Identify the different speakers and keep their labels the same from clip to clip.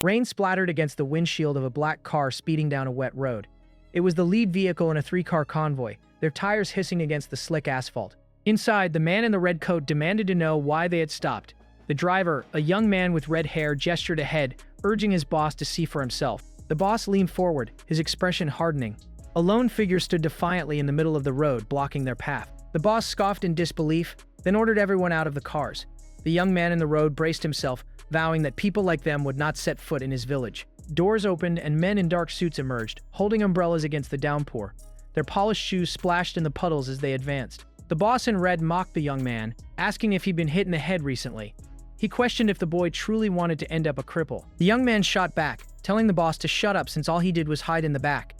Speaker 1: Rain splattered against the windshield of a black car speeding down a wet road. It was the lead vehicle in a three-car convoy, their tires hissing against the slick asphalt. Inside, the man in the red coat demanded to know why they had stopped. The driver, a young man with red hair, gestured ahead, urging his boss to see for himself. The boss leaned forward, his expression hardening. A lone figure stood defiantly in the middle of the road, blocking their path. The boss scoffed in disbelief, then ordered everyone out of the cars. The young man in the road braced himself, vowing that people like them would not set foot in his village. Doors opened and men in dark suits emerged, holding umbrellas against the downpour. Their polished shoes splashed in the puddles as they advanced. The boss in red mocked the young man, asking if he'd been hit in the head recently. He questioned if the boy truly wanted to end up a cripple. The young man shot back, telling the boss to shut up since all he did was hide in the back.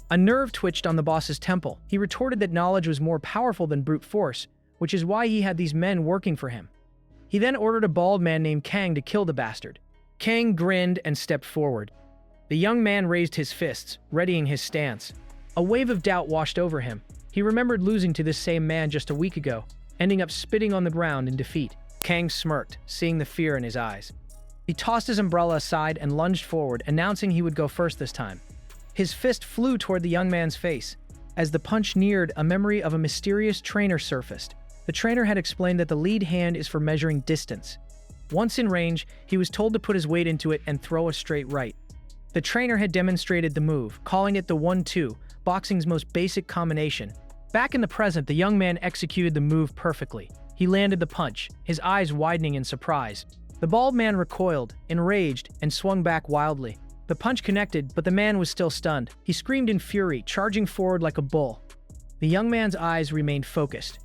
Speaker 1: A nerve twitched on the boss's temple. He retorted that knowledge was more powerful than brute force, which is why he had these men working for him. He then ordered a bald man named Kang to kill the bastard. Kang grinned and stepped forward. The young man raised his fists, readying his stance. A wave of doubt washed over him. He remembered losing to this same man just a week ago, ending up spitting on the ground in defeat. Kang smirked, seeing the fear in his eyes. He tossed his umbrella aside and lunged forward, announcing he would go first this time. His fist flew toward the young man's face. As the punch neared, a memory of a mysterious trainer surfaced. The trainer had explained that the lead hand is for measuring distance. Once in range, he was told to put his weight into it and throw a straight right. The trainer had demonstrated the move, calling it the 1-2, boxing's most basic combination. Back in the present, the young man executed the move perfectly. He landed the punch, his eyes widening in surprise. The bald man recoiled, enraged, and swung back wildly. The punch connected, but the man was still stunned. He screamed in fury, charging forward like a bull. The young man's eyes remained focused.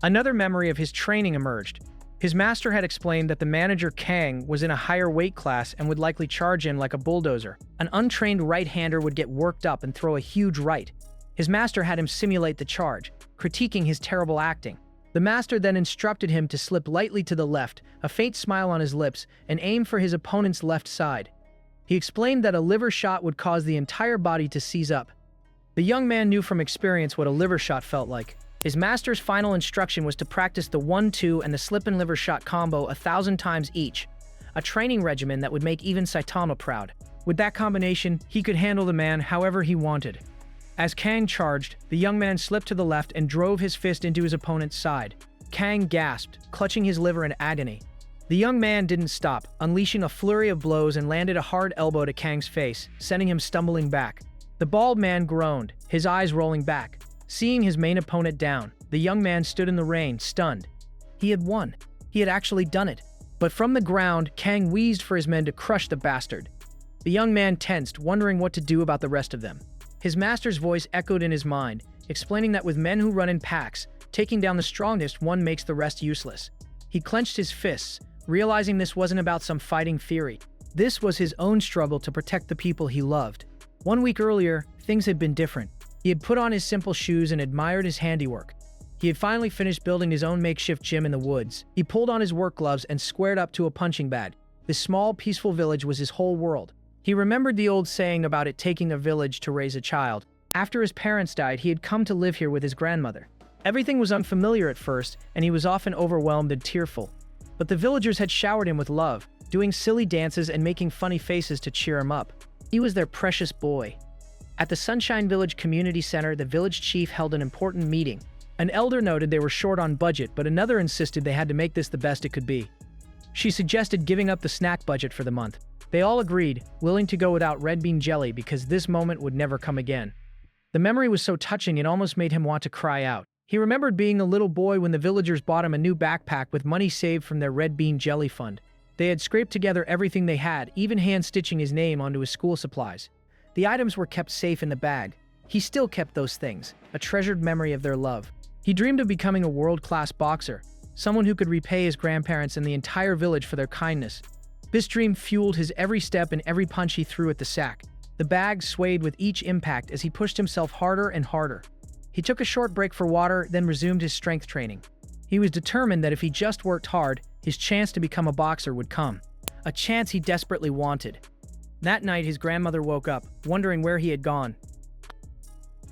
Speaker 1: Another memory of his training emerged. His master had explained that the manager Kang was in a higher weight class and would likely charge in like a bulldozer. An untrained right-hander would get worked up and throw a huge right. His master had him simulate the charge, critiquing his terrible acting. The master then instructed him to slip lightly to the left, a faint smile on his lips, and aim for his opponent's left side. He explained that a liver shot would cause the entire body to seize up. The young man knew from experience what a liver shot felt like. His master's final instruction was to practice the 1-2 and the slip and liver shot combo 1,000 times each, a training regimen that would make even Saitama proud. With that combination, he could handle the man however he wanted. As Kang charged, the young man slipped to the left and drove his fist into his opponent's side. Kang gasped, clutching his liver in agony. The young man didn't stop, unleashing a flurry of blows and landed a hard elbow to Kang's face, sending him stumbling back. The bald man groaned, his eyes rolling back. Seeing his main opponent down, the young man stood in the rain, stunned. He had won. He had actually done it. But from the ground, Kang wheezed for his men to crush the bastard. The young man tensed, wondering what to do about the rest of them. His master's voice echoed in his mind, explaining that with men who run in packs, taking down the strongest one makes the rest useless. He clenched his fists, realizing this wasn't about some fighting theory. This was his own struggle to protect the people he loved. 1 week earlier, things had been different. He had put on his simple shoes and admired his handiwork. He had finally finished building his own makeshift gym in the woods. He pulled on his work gloves and squared up to a punching bag. This small, peaceful village was his whole world. He remembered the old saying about it taking a village to raise a child. After his parents died, he had come to live here with his grandmother. Everything was unfamiliar at first, and he was often overwhelmed and tearful. But the villagers had showered him with love, doing silly dances and making funny faces to cheer him up. He was their precious boy. At the Sunshine Village Community Center, the village chief held an important meeting. An elder noted they were short on budget, but another insisted they had to make this the best it could be. She suggested giving up the snack budget for the month. They all agreed, willing to go without red bean jelly because this moment would never come again. The memory was so touching it almost made him want to cry out. He remembered being a little boy when the villagers bought him a new backpack with money saved from their red bean jelly fund. They had scraped together everything they had, even hand-stitching his name onto his school supplies. The items were kept safe in the bag. He still kept those things, a treasured memory of their love. He dreamed of becoming a world-class boxer, someone who could repay his grandparents and the entire village for their kindness. This dream fueled his every step and every punch he threw at the sack. The bag swayed with each impact as he pushed himself harder and harder. He took a short break for water, then resumed his strength training. He was determined that if he just worked hard, his chance to become a boxer would come. A chance he desperately wanted. That night, his grandmother woke up, wondering where he had gone.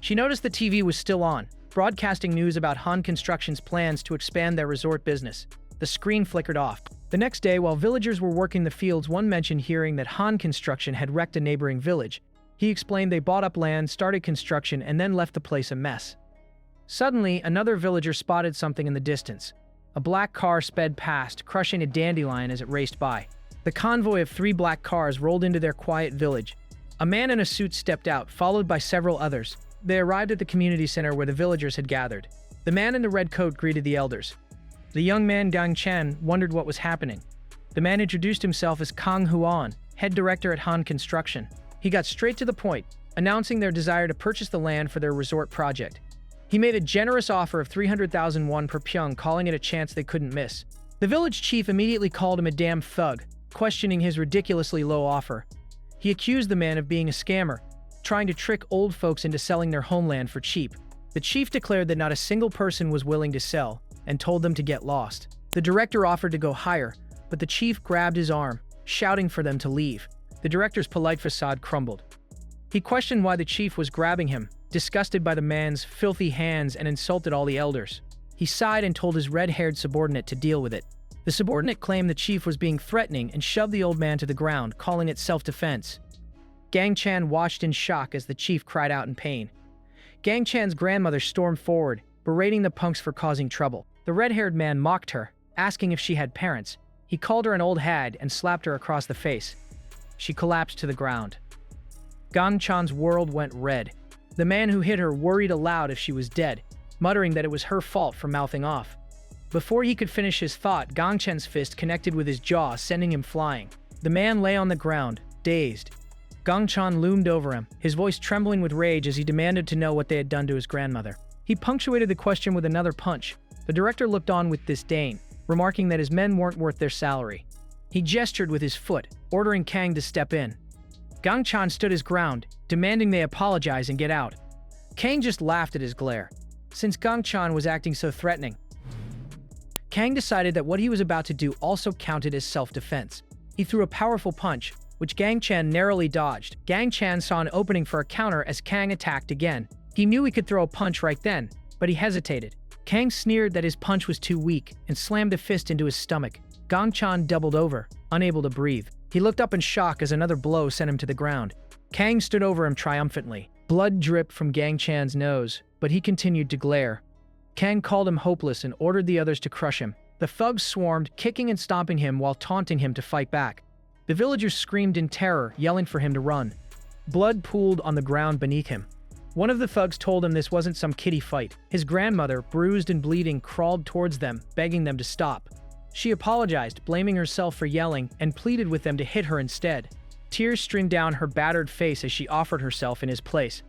Speaker 1: She noticed the TV was still on, broadcasting news about Han Construction's plans to expand their resort business. The screen flickered off. The next day, while villagers were working the fields, one mentioned hearing that Han Construction had wrecked a neighboring village. He explained they bought up land, started construction, and then left the place a mess. Suddenly, another villager spotted something in the distance. A black car sped past, crushing a dandelion as it raced by. The convoy of 3 black cars rolled into their quiet village. A man in a suit stepped out, followed by several others. They arrived at the community center where the villagers had gathered. The man in the red coat greeted the elders. The young man Gang Chen wondered what was happening. The man introduced himself as Kang Huan, head director at Han Construction. He got straight to the point, announcing their desire to purchase the land for their resort project. He made a generous offer of 300,000 won per pyong, calling it a chance they couldn't miss. The village chief immediately called him a damn thug, questioning his ridiculously low offer. He accused the man of being a scammer, trying to trick old folks into selling their homeland for cheap. The chief declared that not a single person was willing to sell, and told them to get lost. The director offered to go higher, but the chief grabbed his arm, shouting for them to leave. The director's polite facade crumbled. He questioned why the chief was grabbing him, disgusted by the man's filthy hands, and insulted all the elders. He sighed and told his red-haired subordinate to deal with it. The subordinate claimed the chief was being threatening and shoved the old man to the ground, calling it self-defense. Gang Chan watched in shock as the chief cried out in pain. Gang Chan's grandmother stormed forward, berating the punks for causing trouble. The red-haired man mocked her, asking if she had parents. He called her an old hag and slapped her across the face. She collapsed to the ground. Gang Chan's world went red. The man who hit her worried aloud if she was dead, muttering that it was her fault for mouthing off. Before he could finish his thought, Gang Chen's fist connected with his jaw, sending him flying. The man lay on the ground, dazed. Gang Chen loomed over him, his voice trembling with rage as he demanded to know what they had done to his grandmother. He punctuated the question with another punch. The director looked on with disdain, remarking that his men weren't worth their salary. He gestured with his foot, ordering Kang to step in. Gang Chen stood his ground, demanding they apologize and get out. Kang just laughed at his glare. Since Gang Chen was acting so threatening, Kang decided that what he was about to do also counted as self-defense. He threw a powerful punch, which Gang Chen narrowly dodged. Gang Chen saw an opening for a counter as Kang attacked again. He knew he could throw a punch right then, but he hesitated. Kang sneered that his punch was too weak and slammed a fist into his stomach. Gang Chen doubled over, unable to breathe. He looked up in shock as another blow sent him to the ground. Kang stood over him triumphantly. Blood dripped from Gang Chan's nose, but he continued to glare. Kang called him hopeless and ordered the others to crush him. The thugs swarmed, kicking and stomping him while taunting him to fight back. The villagers screamed in terror, yelling for him to run. Blood pooled on the ground beneath him. One of the thugs told him this wasn't some kiddie fight. His grandmother, bruised and bleeding, crawled towards them, begging them to stop. She apologized, blaming herself for yelling, and pleaded with them to hit her instead. Tears streamed down her battered face as she offered herself in his place.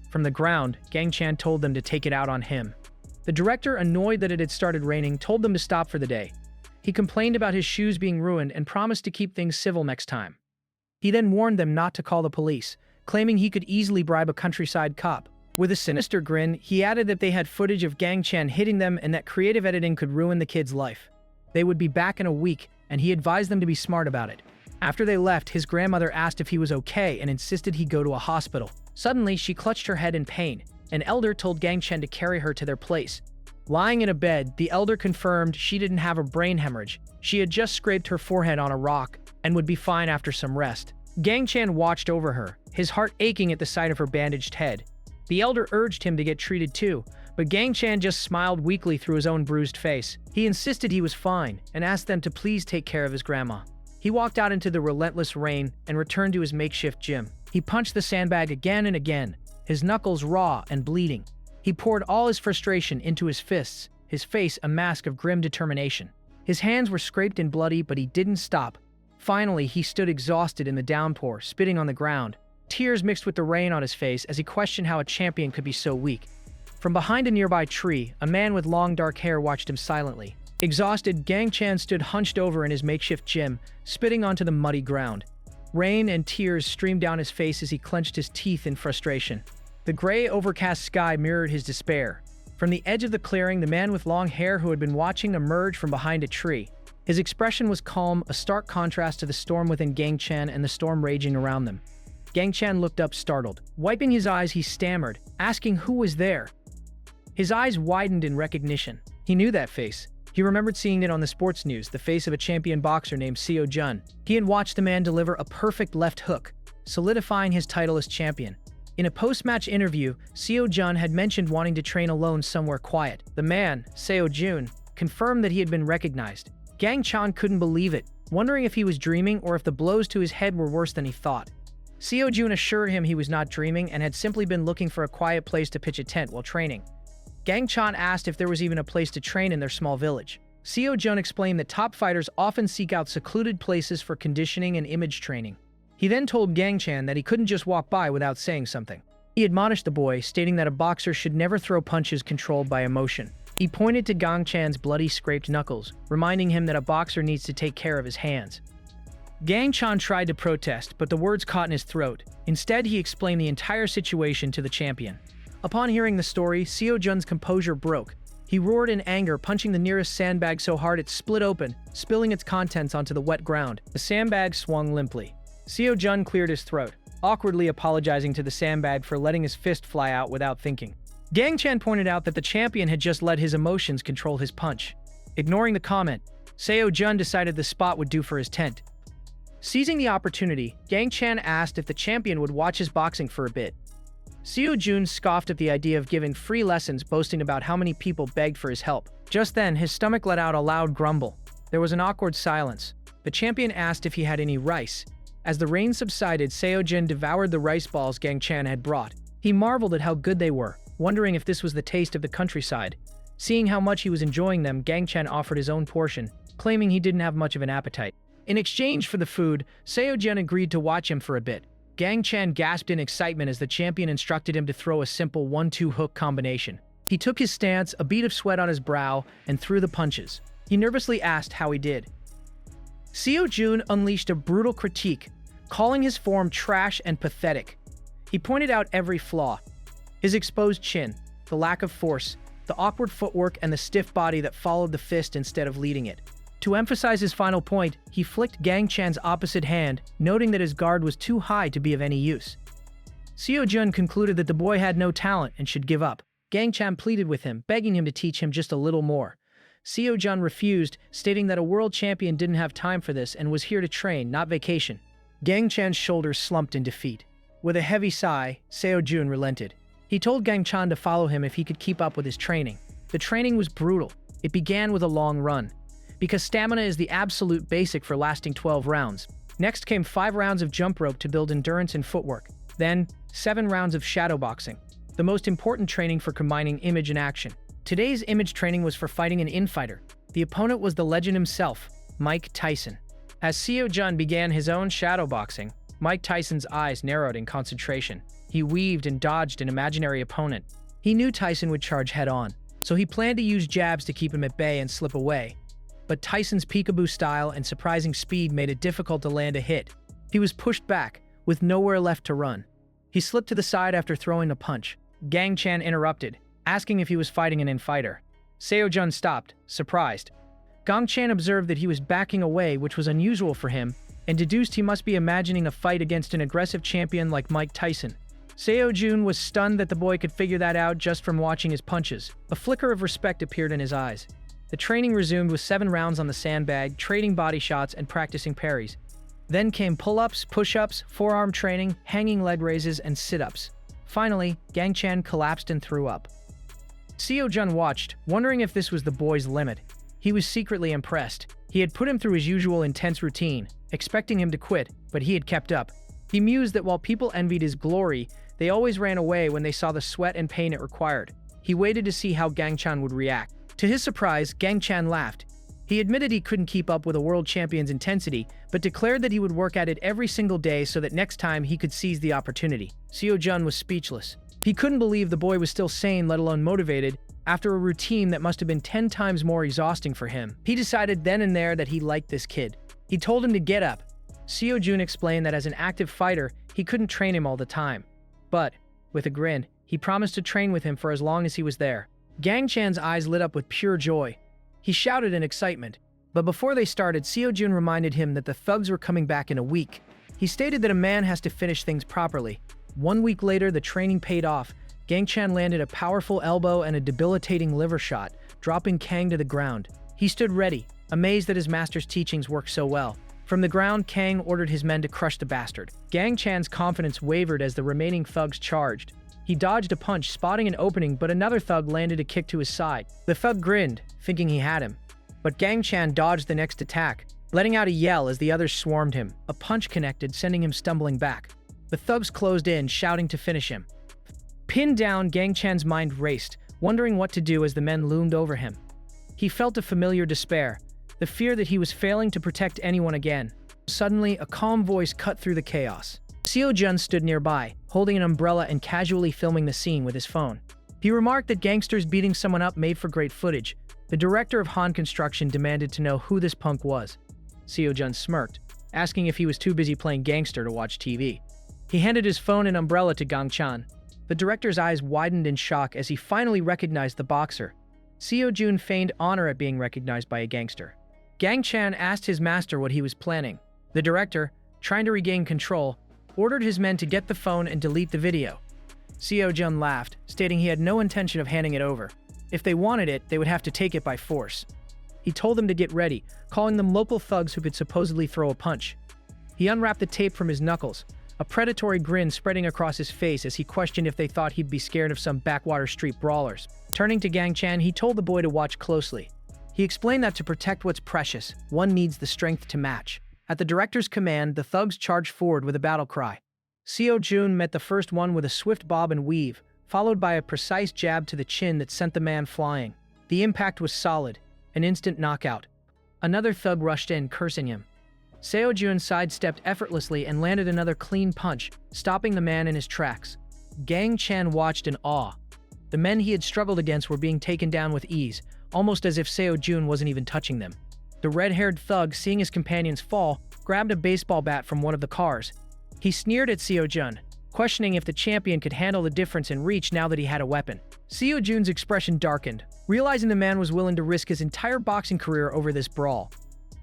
Speaker 1: From the ground, Gang Chen told them to take it out on him. The director, annoyed that it had started raining, told them to stop for the day. He complained about his shoes being ruined and promised to keep things civil next time. He then warned them not to call the police, claiming he could easily bribe a countryside cop. With a sinister grin, he added that they had footage of Gang Chen hitting them and that creative editing could ruin the kid's life. They would be back in a week, and he advised them to be smart about it. After they left, his grandmother asked if he was okay and insisted he go to a hospital. Suddenly, she clutched her head in pain. An elder told Gang Chen to carry her to their place. Lying in a bed, the elder confirmed she didn't have a brain hemorrhage. She had just scraped her forehead on a rock and would be fine after some rest. Gang Chen watched over her, his heart aching at the sight of her bandaged head. The elder urged him to get treated too, but Gang Chen just smiled weakly through his own bruised face. He insisted he was fine and asked them to please take care of his grandma. He walked out into the relentless rain and returned to his makeshift gym. He punched the sandbag again and again, his knuckles raw and bleeding. He poured all his frustration into his fists, his face a mask of grim determination. His hands were scraped and bloody, but he didn't stop. Finally, he stood exhausted in the downpour, spitting on the ground. Tears mixed with the rain on his face as he questioned how a champion could be so weak. From behind a nearby tree, a man with long dark hair watched him silently. Exhausted, Gang Chen stood hunched over in his makeshift gym, spitting onto the muddy ground. Rain and tears streamed down his face as he clenched his teeth in frustration. The gray, overcast sky mirrored his despair. From the edge of the clearing, the man with long hair who had been watching emerged from behind a tree. His expression was calm, a stark contrast to the storm within Gang Chen and the storm raging around them. Gang Chen looked up startled. Wiping his eyes, he stammered, asking who was there. His eyes widened in recognition. He knew that face. He remembered seeing it on the sports news, the face of a champion boxer named Seo Jun. He had watched the man deliver a perfect left hook, solidifying his title as champion. In a post-match interview, Seo Jun had mentioned wanting to train alone somewhere quiet. The man, Seo Jun, confirmed that he had been recognized. Gang Chan couldn't believe it, wondering if he was dreaming or if the blows to his head were worse than he thought. Seo Jun assured him he was not dreaming and had simply been looking for a quiet place to pitch a tent while training. Gang Chan asked if there was even a place to train in their small village. Seo Jun explained that top fighters often seek out secluded places for conditioning and image training. He then told Gang Chan that he couldn't just walk by without saying something. He admonished the boy, stating that a boxer should never throw punches controlled by emotion. He pointed to Gang Chan's bloody scraped knuckles, reminding him that a boxer needs to take care of his hands. Gang Chan tried to protest, but the words caught in his throat. Instead, he explained the entire situation to the champion. Upon hearing the story, Seo Jun's composure broke. He roared in anger, punching the nearest sandbag so hard it split open, spilling its contents onto the wet ground. The sandbag swung limply. Seo Jun cleared his throat, awkwardly apologizing to the sandbag for letting his fist fly out without thinking. Gang Chan pointed out that the champion had just let his emotions control his punch. Ignoring the comment, Seo Jun decided the spot would do for his tent. Seizing the opportunity, Gang Chan asked if the champion would watch his boxing for a bit. Seo Jun scoffed at the idea of giving free lessons, boasting about how many people begged for his help. Just then, his stomach let out a loud grumble. There was an awkward silence. The champion asked if he had any rice. As the rain subsided, Seo Jun devoured the rice balls Gang Chan had brought. He marveled at how good they were, wondering if this was the taste of the countryside. Seeing how much he was enjoying them, Gang Chan offered his own portion, claiming he didn't have much of an appetite. In exchange for the food, Seo Jun agreed to watch him for a bit. Gang Chan gasped in excitement as the champion instructed him to throw a simple 1-2 hook combination. He took his stance, a bead of sweat on his brow, and threw the punches. He nervously asked how he did. Seo Jun unleashed a brutal critique, calling his form trash and pathetic. He pointed out every flaw: his exposed chin, the lack of force, the awkward footwork, and the stiff body that followed the fist instead of leading it. To emphasize his final point, he flicked Gang Chan's opposite hand, noting that his guard was too high to be of any use. Seo Jun concluded that the boy had no talent and should give up. Gang Chan pleaded with him, begging him to teach him just a little more. Seo Jun refused, stating that a world champion didn't have time for this and was here to train, not vacation. Gang Chan's shoulders slumped in defeat. With a heavy sigh, Seo Jun relented. He told Gang Chan to follow him if he could keep up with his training. The training was brutal. It began with a long run, because stamina is the absolute basic for lasting 12 rounds. Next came 5 rounds of jump rope to build endurance and footwork. Then, 7 rounds of shadow boxing, the most important training for combining image and action. Today's image training was for fighting an infighter. The opponent was the legend himself, Mike Tyson. As Seo Jun began his own shadow boxing, Mike Tyson's eyes narrowed in concentration. He weaved and dodged an imaginary opponent. He knew Tyson would charge head-on, so he planned to use jabs to keep him at bay and slip away. But Tyson's peekaboo style and surprising speed made it difficult to land a hit. He was pushed back, with nowhere left to run. He slipped to the side after throwing a punch. Gang Chan interrupted, asking if he was fighting an infighter. Seo Jun stopped, surprised. Gang Chan observed that he was backing away, which was unusual for him, and deduced he must be imagining a fight against an aggressive champion like Mike Tyson. Seo Jun was stunned that the boy could figure that out just from watching his punches. A flicker of respect appeared in his eyes. The training resumed with 7 rounds on the sandbag, trading body shots and practicing parries. Then came pull-ups, push-ups, forearm training, hanging leg raises, and sit-ups. Finally, Gang Chan collapsed and threw up. Seo Jun watched, wondering if this was the boy's limit. He was secretly impressed. He had put him through his usual intense routine, expecting him to quit, but he had kept up. He mused that while people envied his glory, they always ran away when they saw the sweat and pain it required. He waited to see how Gang Chan would react. To his surprise, Gang Chan laughed. He admitted he couldn't keep up with a world champion's intensity, but declared that he would work at it every single day so that next time he could seize the opportunity. Seo Jun was speechless. He couldn't believe the boy was still sane, let alone motivated, after a routine that must have been 10 times more exhausting for him. He decided then and there that he liked this kid. He told him to get up. Seo Jun explained that as an active fighter, he couldn't train him all the time. But, with a grin, he promised to train with him for as long as he was there. Gang Chan's eyes lit up with pure joy. He shouted in excitement. But before they started, Seo Jun reminded him that the thugs were coming back in a week. He stated that a man has to finish things properly. 1 week later, the training paid off. Gang Chan landed a powerful elbow and a debilitating liver shot, dropping Kang to the ground. He stood ready, amazed that his master's teachings worked so well. From the ground, Kang ordered his men to crush the bastard. Gang Chan's confidence wavered as the remaining thugs charged. He dodged a punch, spotting an opening, but another thug landed a kick to his side. The thug grinned, thinking he had him. But Gang Chan dodged the next attack, letting out a yell as the others swarmed him. A punch connected, sending him stumbling back. The thugs closed in, shouting to finish him. Pinned down, Gang Chan's mind raced, wondering what to do as the men loomed over him. He felt a familiar despair, the fear that he was failing to protect anyone again. Suddenly, a calm voice cut through the chaos. Seo-jun stood nearby, holding an umbrella and casually filming the scene with his phone. He remarked that gangsters beating someone up made for great footage. The director of Han Construction demanded to know who this punk was. Seo-jun smirked, asking if he was too busy playing gangster to watch TV. He handed his phone and umbrella to Gang Chan. The director's eyes widened in shock as he finally recognized the boxer. Seo-jun feigned honor at being recognized by a gangster. Gang Chan asked his master what he was planning. The director, trying to regain control, ordered his men to get the phone and delete the video. Seo-jun laughed, stating he had no intention of handing it over. If they wanted it, they would have to take it by force. He told them to get ready, calling them local thugs who could supposedly throw a punch. He unwrapped the tape from his knuckles, a predatory grin spreading across his face as he questioned if they thought he'd be scared of some backwater street brawlers. Turning to Gang Chan, he told the boy to watch closely. He explained that to protect what's precious, one needs the strength to match. At the director's command, the thugs charged forward with a battle cry. Seo-jun met the first one with a swift bob and weave, followed by a precise jab to the chin that sent the man flying. The impact was solid, an instant knockout. Another thug rushed in, cursing him. Seo-jun sidestepped effortlessly and landed another clean punch, stopping the man in his tracks. Gang Chan watched in awe. The men he had struggled against were being taken down with ease, almost as if Seo-jun wasn't even touching them. The red-haired thug, seeing his companions fall, grabbed a baseball bat from one of the cars. He sneered at Seo-jun, questioning if the champion could handle the difference in reach now that he had a weapon. Seo-jun's expression darkened, realizing the man was willing to risk his entire boxing career over this brawl.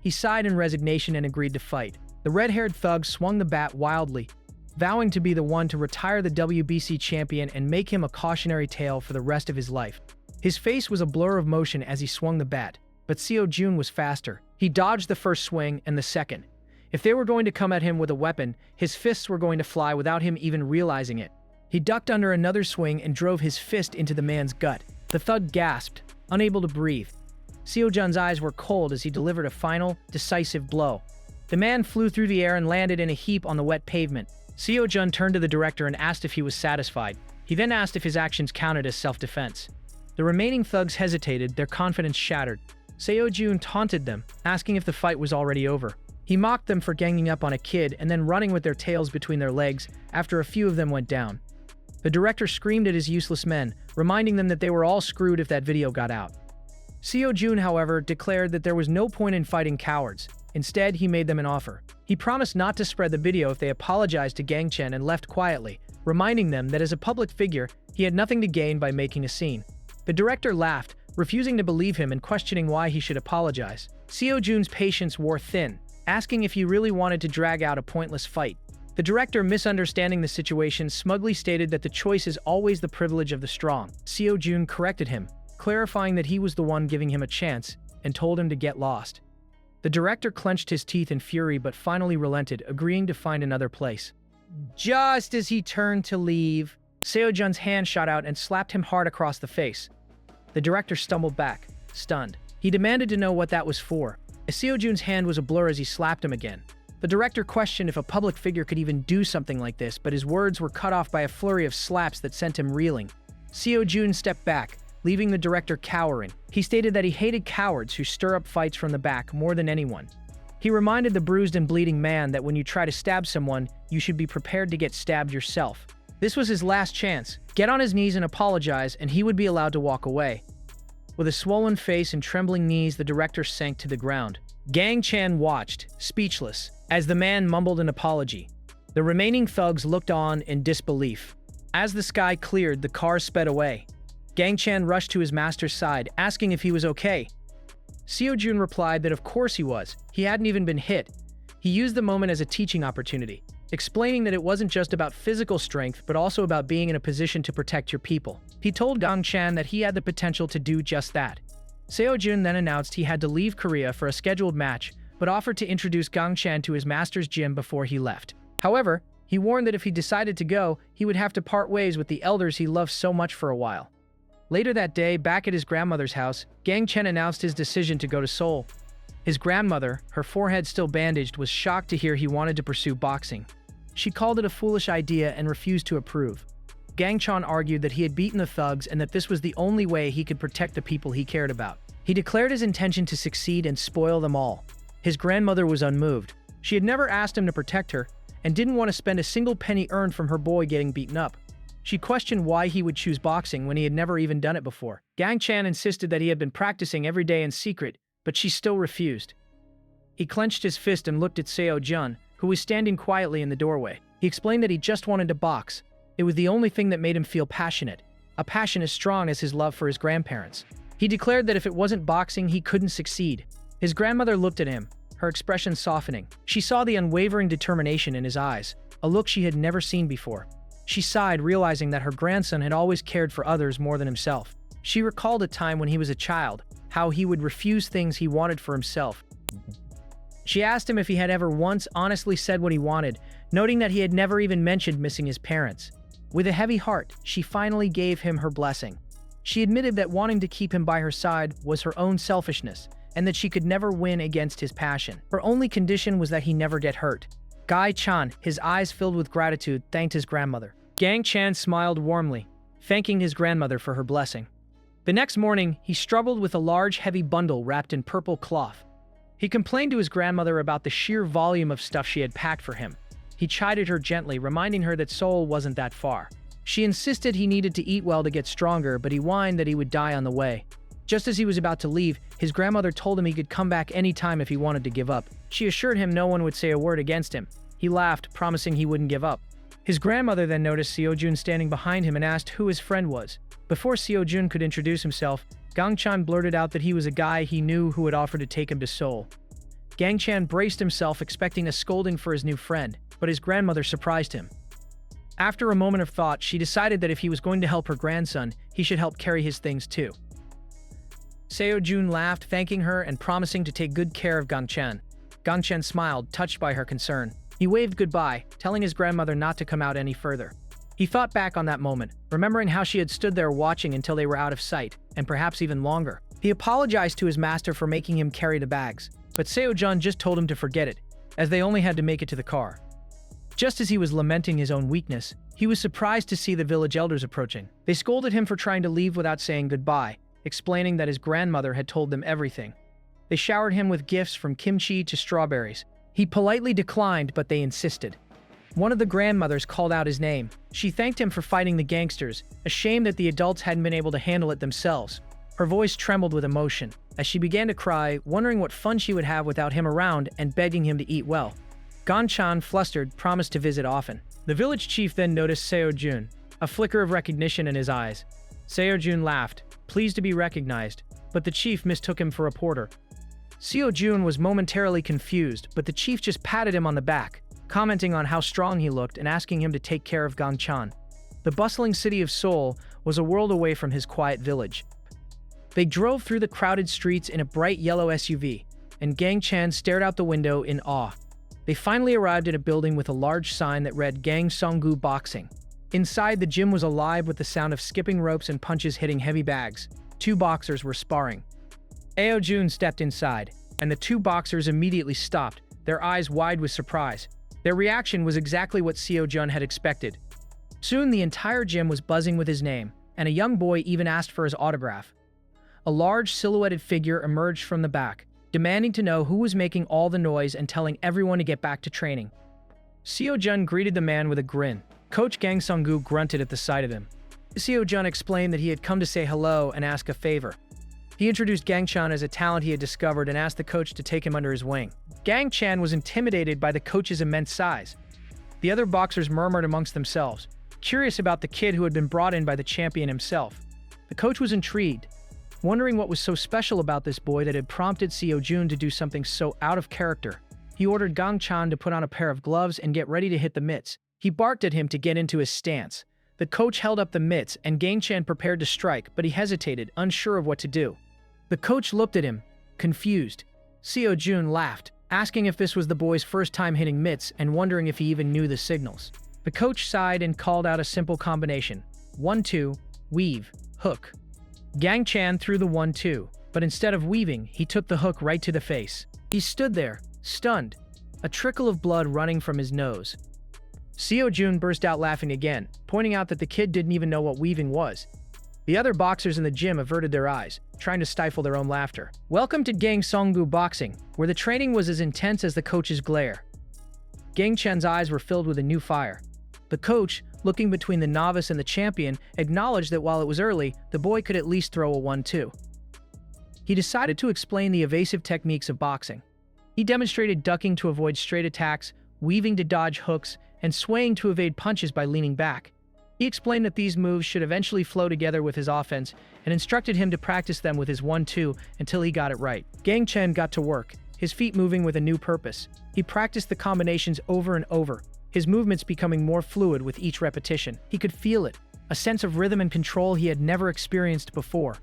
Speaker 1: He sighed in resignation and agreed to fight. The red-haired thug swung the bat wildly, vowing to be the one to retire the WBC champion and make him a cautionary tale for the rest of his life. His face was a blur of motion as he swung the bat, but Seo-jun was faster. He dodged the first swing and the second. If they were going to come at him with a weapon, his fists were going to fly without him even realizing it. He ducked under another swing and drove his fist into the man's gut. The thug gasped, unable to breathe. Seo-jun's eyes were cold as he delivered a final, decisive blow. The man flew through the air and landed in a heap on the wet pavement. Seo-jun turned to the director and asked if he was satisfied. He then asked if his actions counted as self-defense. The remaining thugs hesitated, their confidence shattered. Seo-jun taunted them, asking if the fight was already over. He mocked them for ganging up on a kid and then running with their tails between their legs after a few of them went down. The director screamed at his useless men, reminding them that they were all screwed if that video got out. Seo-jun, however, declared that there was no point in fighting cowards. Instead, he made them an offer. He promised not to spread the video if they apologized to Gang Chen and left quietly, reminding them that as a public figure, he had nothing to gain by making a scene. The director laughed, refusing to believe him and questioning why he should apologize. Seo-jun's patience wore thin, asking if he really wanted to drag out a pointless fight. The director, misunderstanding the situation, smugly stated that the choice is always the privilege of the strong. Seo-jun corrected him, clarifying that he was the one giving him a chance, and told him to get lost. The director clenched his teeth in fury but finally relented, agreeing to find another place. Just as he turned to leave, Seo-jun's hand shot out and slapped him hard across the face. The director stumbled back, stunned. He demanded to know what that was for. Seo-jun's hand was a blur as he slapped him again. The director questioned if a public figure could even do something like this, but his words were cut off by a flurry of slaps that sent him reeling. Seo-jun stepped back, leaving the director cowering. He stated that he hated cowards who stir up fights from the back more than anyone. He reminded the bruised and bleeding man that when you try to stab someone, you should be prepared to get stabbed yourself. This was his last chance. Get on his knees and apologize, and he would be allowed to walk away. With a swollen face and trembling knees, the director sank to the ground. Gang Chan watched, speechless, as the man mumbled an apology. The remaining thugs looked on in disbelief. As the sky cleared, the car sped away. Gang Chan rushed to his master's side, asking if he was okay. Seo-jun replied that of course he was. He hadn't even been hit. He used the moment as a teaching opportunity, explaining that it wasn't just about physical strength, but also about being in a position to protect your people. He told Gang Chan that he had the potential to do just that. Seo-jun then announced he had to leave Korea for a scheduled match, but offered to introduce Gang-chan to his master's gym before he left. However, he warned that if he decided to go, he would have to part ways with the elders he loved so much for a while. Later that day, back at his grandmother's house, Gang-chen announced his decision to go to Seoul. His grandmother, her forehead still bandaged, was shocked to hear he wanted to pursue boxing. She called it a foolish idea and refused to approve. Gang-chan argued that he had beaten the thugs and that this was the only way he could protect the people he cared about. He declared his intention to succeed and spoil them all. His grandmother was unmoved. She had never asked him to protect her and didn't want to spend a single penny earned from her boy getting beaten up. She questioned why he would choose boxing when he had never even done it before. Gang-chan insisted that he had been practicing every day in secret, but she still refused. He clenched his fist and looked at Seo-jun, who was standing quietly in the doorway. He explained that he just wanted to box. It was the only thing that made him feel passionate, a passion as strong as his love for his grandparents. He declared that if it wasn't boxing, he couldn't succeed. His grandmother looked at him, her expression softening. She saw the unwavering determination in his eyes, a look she had never seen before. She sighed, realizing that her grandson had always cared for others more than himself. She recalled a time when he was a child, how he would refuse things he wanted for himself. She asked him if he had ever once honestly said what he wanted, noting that he had never even mentioned missing his parents. With a heavy heart, she finally gave him her blessing. She admitted that wanting to keep him by her side was her own selfishness, and that she could never win against his passion. Her only condition was that he never get hurt. Gai-chan, his eyes filled with gratitude, thanked his grandmother. Gang-chan smiled warmly, thanking his grandmother for her blessing. The next morning, he struggled with a large, heavy bundle wrapped in purple cloth. He complained to his grandmother about the sheer volume of stuff she had packed for him. He chided her gently, reminding her that Seoul wasn't that far. She insisted he needed to eat well to get stronger, but he whined that he would die on the way. Just as he was about to leave, his grandmother told him he could come back anytime if he wanted to give up. She assured him no one would say a word against him. He laughed, promising he wouldn't give up. His grandmother then noticed Seo-jun standing behind him and asked who his friend was. Before Seo-jun could introduce himself, Gang-chan blurted out that he was a guy he knew who had offered to take him to Seoul. Gang-chan braced himself, expecting a scolding for his new friend, but his grandmother surprised him. After a moment of thought, she decided that if he was going to help her grandson, he should help carry his things too. Seo-jun laughed, thanking her and promising to take good care of Gang-chan. Gang-chan smiled, touched by her concern. He waved goodbye, telling his grandmother not to come out any further. He thought back on that moment, remembering how she had stood there watching until they were out of sight, and perhaps even longer. He apologized to his master for making him carry the bags, but Seo-jun just told him to forget it, as they only had to make it to the car. Just as he was lamenting his own weakness, he was surprised to see the village elders approaching. They scolded him for trying to leave without saying goodbye, explaining that his grandmother had told them everything. They showered him with gifts from kimchi to strawberries. He politely declined, but they insisted. One of the grandmothers called out his name. She thanked him for fighting the gangsters, ashamed that the adults hadn't been able to handle it themselves. Her voice trembled with emotion, as she began to cry, wondering what fun she would have without him around and begging him to eat well. Gang-chan, flustered, promised to visit often. The village chief then noticed Seo-jun, a flicker of recognition in his eyes. Seo-jun laughed, pleased to be recognized, but the chief mistook him for a porter. Seo-jun was momentarily confused, but the chief just patted him on the back, commenting on how strong he looked and asking him to take care of Gang-chan. The bustling city of Seoul was a world away from his quiet village. They drove through the crowded streets in a bright yellow SUV, and Gang-chan stared out the window in awe. They finally arrived at a building with a large sign that read Gang Songgu Boxing. Inside, the gym was alive with the sound of skipping ropes and punches hitting heavy bags. Two boxers were sparring. Seo-jun stepped inside, and the two boxers immediately stopped, their eyes wide with surprise. Their reaction was exactly what Seo-jun had expected. Soon, the entire gym was buzzing with his name, and a young boy even asked for his autograph. A large silhouetted figure emerged from the back, demanding to know who was making all the noise and telling everyone to get back to training. Seo-jun greeted the man with a grin. Coach Gang Songgu grunted at the sight of him. Seo-jun explained that he had come to say hello and ask a favor. He introduced Gang-chan as a talent he had discovered and asked the coach to take him under his wing. Gang-chan was intimidated by the coach's immense size. The other boxers murmured amongst themselves, curious about the kid who had been brought in by the champion himself. The coach was intrigued, wondering what was so special about this boy that had prompted Seo-jun to do something so out of character. He ordered Gang-chan to put on a pair of gloves and get ready to hit the mitts. He barked at him to get into his stance. The coach held up the mitts and Gang-chan prepared to strike, but he hesitated, unsure of what to do. The coach looked at him, confused. Seo Jun laughed, asking if this was the boy's first time hitting mitts and wondering if he even knew the signals. The coach sighed and called out a simple combination. 1-2, weave, hook. Gang Chan threw the 1-2, but instead of weaving, he took the hook right to the face. He stood there, stunned, a trickle of blood running from his nose. Seo Jun burst out laughing again, pointing out that the kid didn't even know what weaving was. The other boxers in the gym averted their eyes, trying to stifle their own laughter. Welcome to Gang Songgu Boxing, where the training was as intense as the coach's glare. Gang Chen's eyes were filled with a new fire. The coach, looking between the novice and the champion, acknowledged that while it was early, the boy could at least throw a 1-2. He decided to explain the evasive techniques of boxing. He demonstrated ducking to avoid straight attacks, weaving to dodge hooks, and swaying to evade punches by leaning back. He explained that these moves should eventually flow together with his offense and instructed him to practice them with his 1-2 until he got it right. Gang Chen got to work, his feet moving with a new purpose. He practiced the combinations over and over, his movements becoming more fluid with each repetition. He could feel it, a sense of rhythm and control he had never experienced before.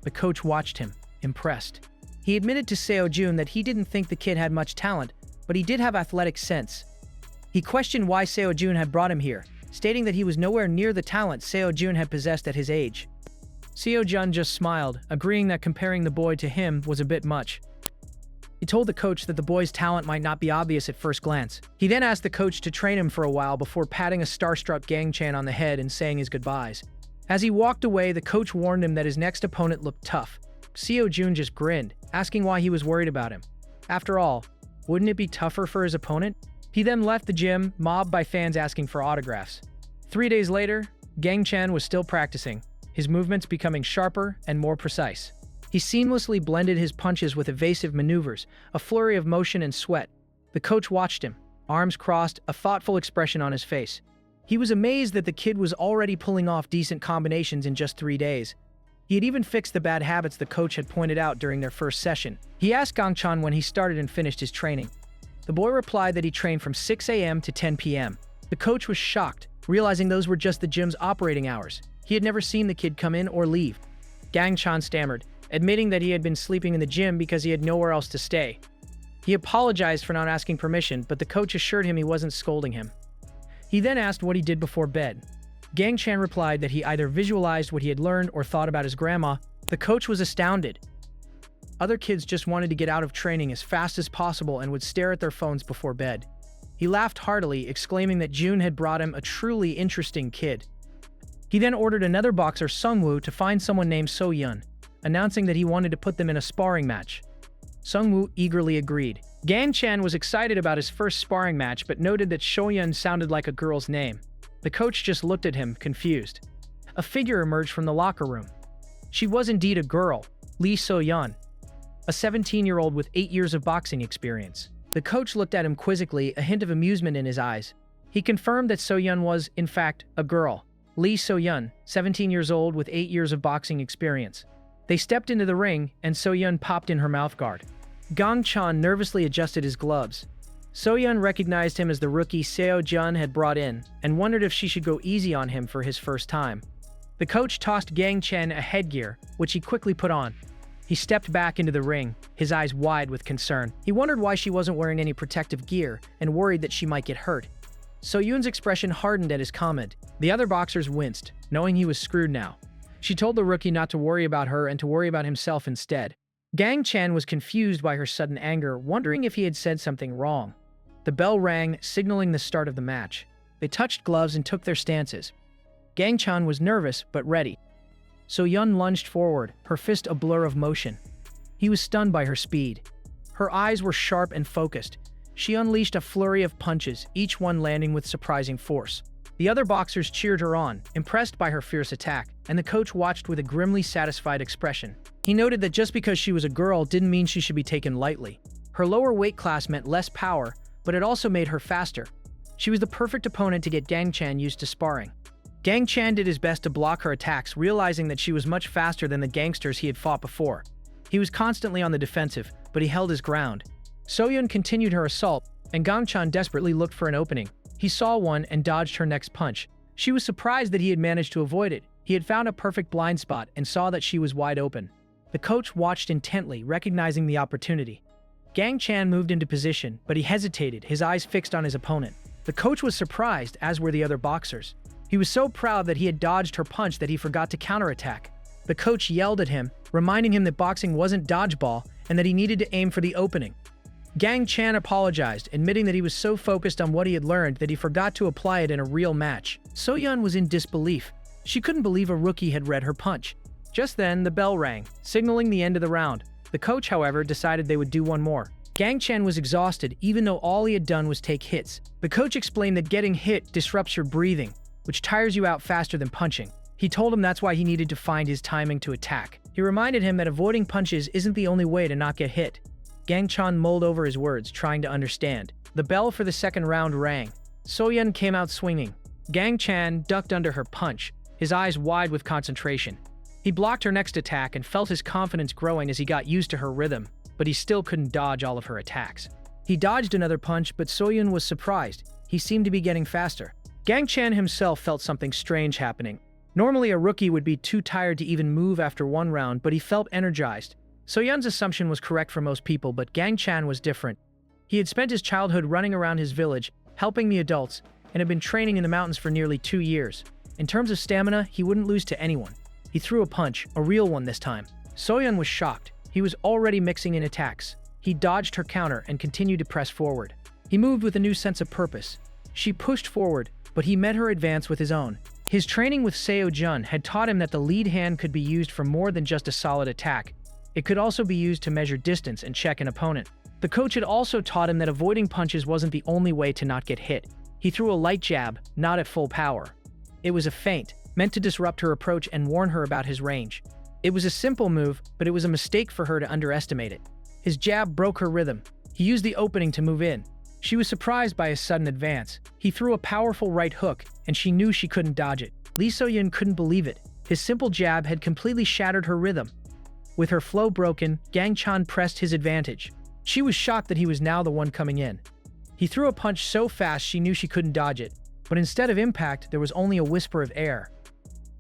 Speaker 1: The coach watched him, impressed. He admitted to Seo Jun that he didn't think the kid had much talent, but he did have athletic sense. He questioned why Seo Jun had brought him here, stating that he was nowhere near the talent Seo Jun had possessed at his age. Seo Jun just smiled, agreeing that comparing the boy to him was a bit much. He told the coach that the boy's talent might not be obvious at first glance. He then asked the coach to train him for a while before patting a starstruck Gang Chan on the head and saying his goodbyes. As he walked away, the coach warned him that his next opponent looked tough. Seo Jun just grinned, asking why he was worried about him. After all, wouldn't it be tougher for his opponent? He then left the gym, mobbed by fans asking for autographs. 3 days later, Gang Chan was still practicing, his movements becoming sharper and more precise. He seamlessly blended his punches with evasive maneuvers, a flurry of motion and sweat. The coach watched him, arms crossed, a thoughtful expression on his face. He was amazed that the kid was already pulling off decent combinations in just 3 days. He had even fixed the bad habits the coach had pointed out during their first session. He asked Gang Chan when he started and finished his training. The boy replied that he trained from 6 a.m. to 10 p.m. The coach was shocked, realizing those were just the gym's operating hours. He had never seen the kid come in or leave. Gang Chan stammered, admitting that he had been sleeping in the gym because he had nowhere else to stay. He apologized for not asking permission, but the coach assured him he wasn't scolding him. He then asked what he did before bed. Gang Chan replied that he either visualized what he had learned or thought about his grandma. The coach was astounded. Other kids just wanted to get out of training as fast as possible and would stare at their phones before bed. He laughed heartily, exclaiming that June had brought him a truly interesting kid. He then ordered another boxer, Sungwoo, to find someone named So Yun, announcing that he wanted to put them in a sparring match. Sungwoo eagerly agreed. Gang Chan was excited about his first sparring match but noted that Shoyun sounded like a girl's name. The coach just looked at him, confused. A figure emerged from the locker room. She was indeed a girl, Lee So-yeon, a 17-year-old with 8 years of boxing experience. The coach looked at him quizzically, a hint of amusement in his eyes. He confirmed that So-yeon was, in fact, a girl. Lee So-yeon, 17 years old with 8 years of boxing experience. They stepped into the ring, and So-yeon popped in her mouthguard. Gang Chan nervously adjusted his gloves. So-yeon recognized him as the rookie Seo Jun had brought in, and wondered if she should go easy on him for his first time. The coach tossed Gang Chen a headgear, which he quickly put on. He stepped back into the ring, his eyes wide with concern. He wondered why she wasn't wearing any protective gear, and worried that she might get hurt. So-yoon's expression hardened at his comment. The other boxers winced, knowing he was screwed now. She told the rookie not to worry about her and to worry about himself instead. Gang Chan was confused by her sudden anger, wondering if he had said something wrong. The bell rang, signaling the start of the match. They touched gloves and took their stances. Gang Chan was nervous, but ready. So-yeon lunged forward, her fist a blur of motion. He was stunned by her speed. Her eyes were sharp and focused. She unleashed a flurry of punches, each one landing with surprising force. The other boxers cheered her on, impressed by her fierce attack, and the coach watched with a grimly satisfied expression. He noted that just because she was a girl didn't mean she should be taken lightly. Her lower weight class meant less power, but it also made her faster. She was the perfect opponent to get Gang Chan used to sparring. Gang Chan did his best to block her attacks, realizing that she was much faster than the gangsters he had fought before. He was constantly on the defensive, but he held his ground. So-yeon continued her assault, and Gang Chan desperately looked for an opening. He saw one and dodged her next punch. She was surprised that he had managed to avoid it. He had found a perfect blind spot and saw that she was wide open. The coach watched intently, recognizing the opportunity. Gang Chan moved into position, but he hesitated, his eyes fixed on his opponent. The coach was surprised, as were the other boxers. He was so proud that he had dodged her punch that he forgot to counterattack. The coach yelled at him, reminding him that boxing wasn't dodgeball and that he needed to aim for the opening. Gang Chan apologized, admitting that he was so focused on what he had learned that he forgot to apply it in a real match. So-yeon was in disbelief. She couldn't believe a rookie had read her punch. Just then, the bell rang, signaling the end of the round. The coach, however, decided they would do one more. Gang Chan was exhausted, even though all he had done was take hits. The coach explained that getting hit disrupts your breathing, which tires you out faster than punching. He told him that's why he needed to find his timing to attack. He reminded him that avoiding punches isn't the only way to not get hit. Gang Chan mulled over his words, trying to understand. The bell for the second round rang. So-yeon came out swinging. Gang Chan ducked under her punch, his eyes wide with concentration. He blocked her next attack and felt his confidence growing as he got used to her rhythm, but he still couldn't dodge all of her attacks. He dodged another punch, but So-yeon was surprised. He seemed to be getting faster. Gang Chan himself felt something strange happening. Normally, a rookie would be too tired to even move after one round, but he felt energized. So-yeon's assumption was correct for most people, but Gang Chan was different. He had spent his childhood running around his village, helping the adults, and had been training in the mountains for nearly 2 years. In terms of stamina, he wouldn't lose to anyone. He threw a punch, a real one this time. So-yeon was shocked. He was already mixing in attacks. He dodged her counter and continued to press forward. He moved with a new sense of purpose. She pushed forward, but he met her advance with his own. His training with Seo-jun had taught him that the lead hand could be used for more than just a solid attack. It could also be used to measure distance and check an opponent. The coach had also taught him that avoiding punches wasn't the only way to not get hit. He threw a light jab, not at full power. It was a feint, meant to disrupt her approach and warn her about his range. It was a simple move, but it was a mistake for her to underestimate it. His jab broke her rhythm. He used the opening to move in. She was surprised by his sudden advance. He threw a powerful right hook, and she knew she couldn't dodge it. Lee So-yeon couldn't believe it. His simple jab had completely shattered her rhythm. With her flow broken, Gang Chan pressed his advantage. She was shocked that he was now the one coming in. He threw a punch so fast she knew she couldn't dodge it, but instead of impact, there was only a whisper of air.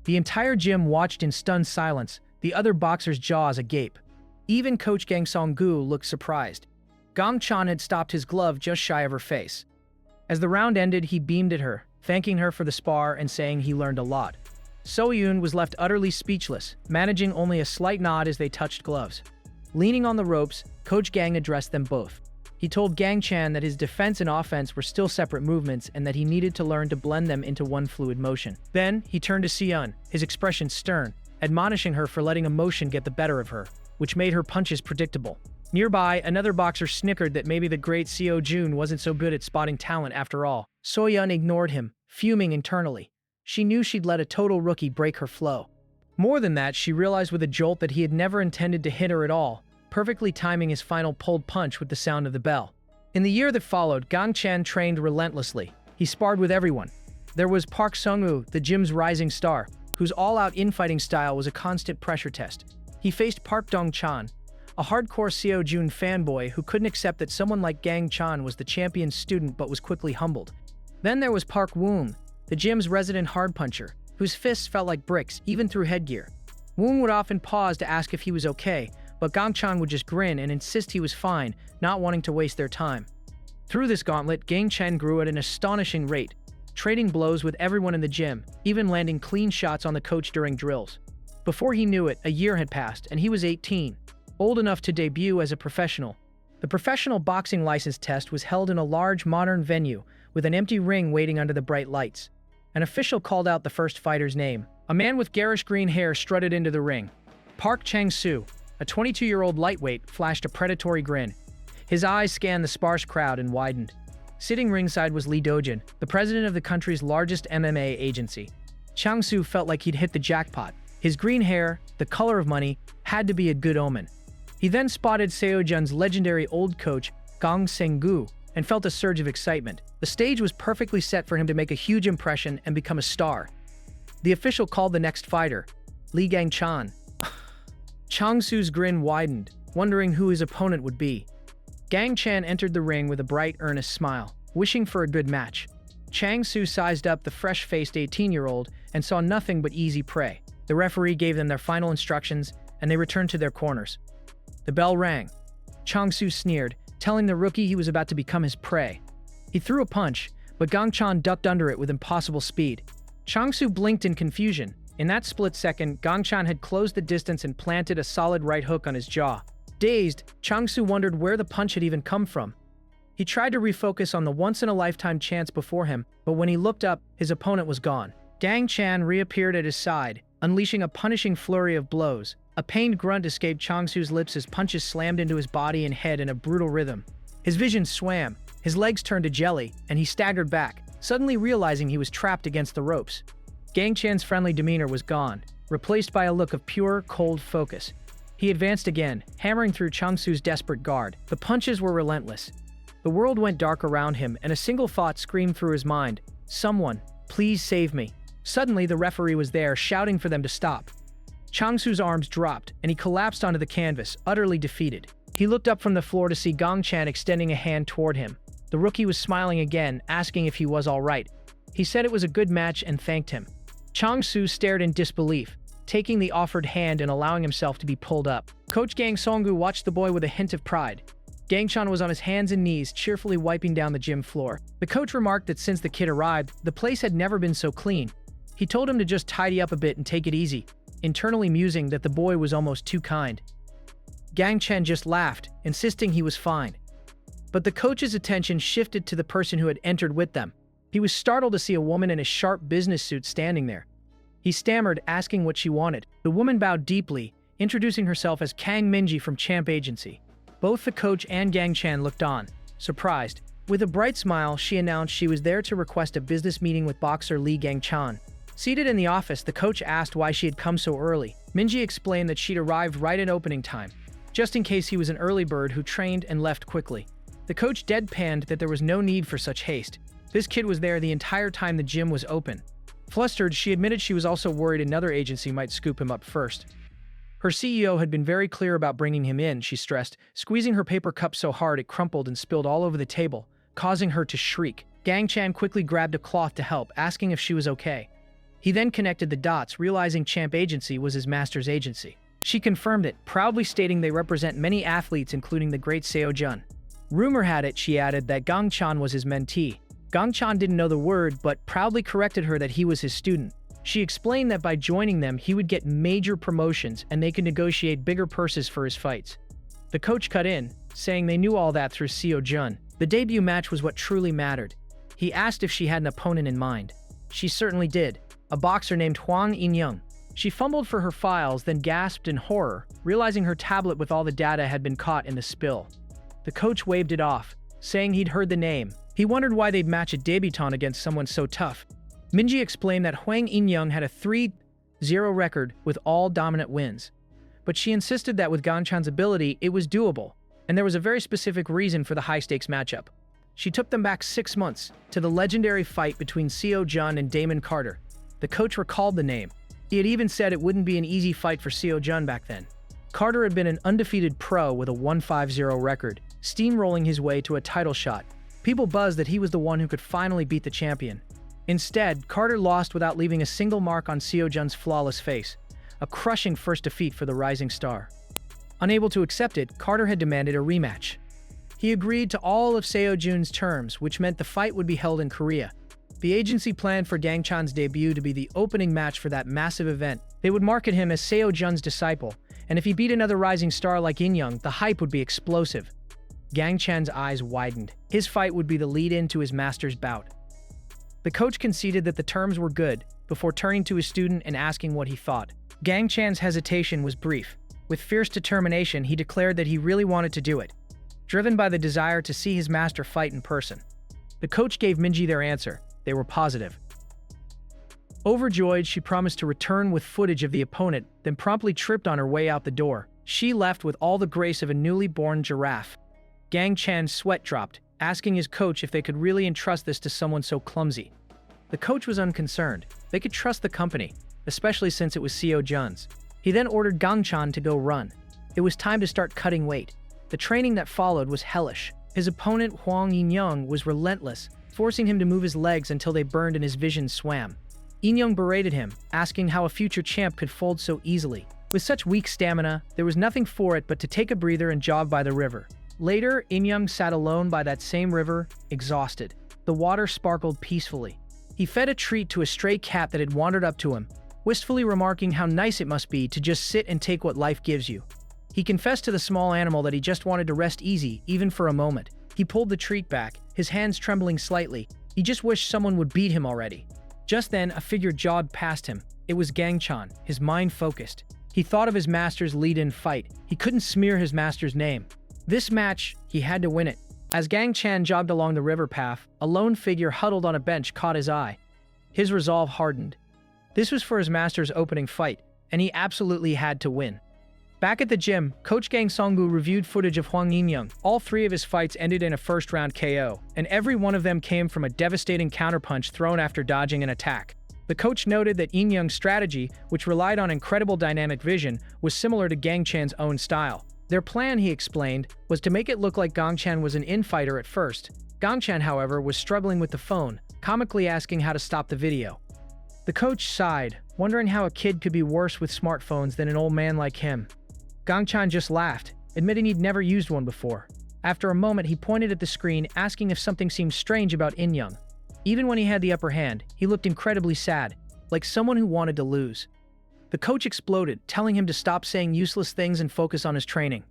Speaker 1: The entire gym watched in stunned silence, the other boxers' jaws agape. Even Coach Gang Song-gu looked surprised. Gang Chan had stopped his glove just shy of her face. As the round ended, he beamed at her, thanking her for the spar and saying he learned a lot. So-yeon was left utterly speechless, managing only a slight nod as they touched gloves. Leaning on the ropes, Coach Gang addressed them both. He told Gang Chan that his defense and offense were still separate movements and that he needed to learn to blend them into one fluid motion. Then, he turned to Se-yeon, his expression stern, admonishing her for letting emotion get the better of her, which made her punches predictable. Nearby, another boxer snickered that maybe the great Seo-jun wasn't so good at spotting talent after all. So-yeon ignored him, fuming internally. She knew she'd let a total rookie break her flow. More than that, she realized with a jolt that he had never intended to hit her at all, perfectly timing his final pulled punch with the sound of the bell. In the year that followed, Gang Chan trained relentlessly. He sparred with everyone. There was Park Sung-woo, the gym's rising star, whose all-out infighting style was a constant pressure test. He faced Park Dong-chan, a hardcore Seo-jun fanboy who couldn't accept that someone like Gang Chan was the champion's student but was quickly humbled. Then there was Park Woong, the gym's resident hard puncher, whose fists felt like bricks, even through headgear. Woong would often pause to ask if he was okay, but Gang Chan would just grin and insist he was fine, not wanting to waste their time. Through this gauntlet, Gang Chan grew at an astonishing rate, trading blows with everyone in the gym, even landing clean shots on the coach during drills. Before he knew it, a year had passed, and he was 18, old enough to debut as a professional. The professional boxing license test was held in a large modern venue, with an empty ring waiting under the bright lights. An official called out the first fighter's name. A man with garish green hair strutted into the ring. Park Chang-soo, a 22-year-old lightweight, flashed a predatory grin. His eyes scanned the sparse crowd and widened. Sitting ringside was Lee Do-jin, the president of the country's largest MMA agency. Chang-soo felt like he'd hit the jackpot. His green hair, the color of money, had to be a good omen. He then spotted Seo-jun's legendary old coach, Gang Seng-gu, and felt a surge of excitement. The stage was perfectly set for him to make a huge impression and become a star. The official called the next fighter, Lee Gang-chan. Chang-soo's grin widened, wondering who his opponent would be. Gang Chan entered the ring with a bright, earnest smile, wishing for a good match. Chang-soo sized up the fresh-faced 18-year-old and saw nothing but easy prey. The referee gave them their final instructions, and they returned to their corners. The bell rang. Changsu sneered, telling the rookie he was about to become his prey. He threw a punch, but Gangchan ducked under it with impossible speed. Changsu blinked in confusion. In that split second, Gangchan had closed the distance and planted a solid right hook on his jaw. Dazed, Changsu wondered where the punch had even come from. He tried to refocus on the once-in-a-lifetime chance before him, but when he looked up, his opponent was gone. Gangchan reappeared at his side, unleashing a punishing flurry of blows. A pained grunt escaped Changsu's lips as punches slammed into his body and head in a brutal rhythm. His vision swam, his legs turned to jelly, and he staggered back, suddenly realizing he was trapped against the ropes. Gangchan's friendly demeanor was gone, replaced by a look of pure, cold focus. He advanced again, hammering through Changsu's desperate guard. The punches were relentless. The world went dark around him, and a single thought screamed through his mind. Someone, please save me. Suddenly, the referee was there, shouting for them to stop. Changsu's arms dropped, and he collapsed onto the canvas, utterly defeated. He looked up from the floor to see Gangchan extending a hand toward him. The rookie was smiling again, asking if he was all right. He said it was a good match and thanked him. Changsu stared in disbelief, taking the offered hand and allowing himself to be pulled up. Coach Gang Songgu watched the boy with a hint of pride. Gangchan was on his hands and knees, cheerfully wiping down the gym floor. The coach remarked that since the kid arrived, the place had never been so clean. He told him to just tidy up a bit and take it easy, internally musing that the boy was almost too kind. Gangchan just laughed, insisting he was fine. But the coach's attention shifted to the person who had entered with them. He was startled to see a woman in a sharp business suit standing there. He stammered, asking what she wanted. The woman bowed deeply, introducing herself as Kang Minji from Champ Agency. Both the coach and Gangchan looked on, surprised. With a bright smile, she announced she was there to request a business meeting with boxer Lee Gangchan. Seated in the office, the coach asked why she had come so early. Minji explained that she'd arrived right at opening time, just in case he was an early bird who trained and left quickly. The coach deadpanned that there was no need for such haste. This kid was there the entire time the gym was open. Flustered, she admitted she was also worried another agency might scoop him up first. Her CEO had been very clear about bringing him in, she stressed, squeezing her paper cup so hard it crumpled and spilled all over the table, causing her to shriek. Gangchan quickly grabbed a cloth to help, asking if she was okay. He then connected the dots, realizing Champ Agency was his master's agency. She confirmed it, proudly stating they represent many athletes including the great Seo Jun. Rumor had it, she added, that Gangchan was his mentee. Gangchan didn't know the word, but proudly corrected her that he was his student. She explained that by joining them, he would get major promotions and they could negotiate bigger purses for his fights. The coach cut in, saying they knew all that through Seo Jun. The debut match was what truly mattered. He asked if she had an opponent in mind. She certainly did, a boxer named Hwang In-young. She fumbled for her files, then gasped in horror, realizing her tablet with all the data had been caught in the spill. The coach waved it off, saying he'd heard the name. He wondered why they'd match a debutant against someone so tough. Minji explained that Hwang In-young had a 3-0 record with all dominant wins. But she insisted that with Gangchan's ability, it was doable, and there was a very specific reason for the high-stakes matchup. She took them back 6 months, to the legendary fight between Seo Jun and Damon Carter. The coach recalled the name. He had even said it wouldn't be an easy fight for Seo Jun back then. Carter had been an undefeated pro with a 1-5-0 record, steamrolling his way to a title shot. People buzzed that he was the one who could finally beat the champion. Instead, Carter lost without leaving a single mark on Seo Jun's flawless face, a crushing first defeat for the rising star. Unable to accept it, Carter had demanded a rematch. He agreed to all of Seo Jun's terms, which meant the fight would be held in Korea. The agency planned for Gangchan's debut to be the opening match for that massive event. They would market him as Seo Jun's disciple, and if he beat another rising star like In-young, the hype would be explosive. Gangchan's eyes widened. His fight would be the lead-in to his master's bout. The coach conceded that the terms were good, before turning to his student and asking what he thought. Gangchan's hesitation was brief. With fierce determination, he declared that he really wanted to do it, driven by the desire to see his master fight in person. The coach gave Minji their answer. They were positive. Overjoyed, she promised to return with footage of the opponent, then promptly tripped on her way out the door. She left with all the grace of a newly born giraffe. Gangchan's sweat dropped, asking his coach if they could really entrust this to someone so clumsy. The coach was unconcerned. They could trust the company, especially since it was Seo Jun's. He then ordered Gangchan to go run. It was time to start cutting weight. The training that followed was hellish. His opponent Hwang In-young was relentless, forcing him to move his legs until they burned and his vision swam. In-young berated him, asking how a future champ could fold so easily. With such weak stamina, there was nothing for it but to take a breather and jog by the river. Later, In-young sat alone by that same river, exhausted. The water sparkled peacefully. He fed a treat to a stray cat that had wandered up to him, wistfully remarking how nice it must be to just sit and take what life gives you. He confessed to the small animal that he just wanted to rest easy, even for a moment. He pulled the treat back, his hands trembling slightly. He just wished someone would beat him already. Just then, a figure jogged past him. It was Gangchan, his mind focused. He thought of his master's lead-in fight. He couldn't smear his master's name. This match, he had to win it. As Gangchan jogged along the river path, a lone figure huddled on a bench caught his eye. His resolve hardened. This was for his master's opening fight, and he absolutely had to win. Back at the gym, Coach Gang Songgu reviewed footage of Hwang In-young. All 3 of his fights ended in a first-round KO, and every one of them came from a devastating counterpunch thrown after dodging an attack. The coach noted that In-young's strategy, which relied on incredible dynamic vision, was similar to Gangchan's own style. Their plan, he explained, was to make it look like Gangchan was an in-fighter at first. Gangchan, however, was struggling with the phone, comically asking how to stop the video. The coach sighed, wondering how a kid could be worse with smartphones than an old man like him. Gangchan just laughed, admitting he'd never used one before. After a moment, he pointed at the screen, asking if something seemed strange about In-young. Even when he had the upper hand, he looked incredibly sad, like someone who wanted to lose. The coach exploded, telling him to stop saying useless things and focus on his training.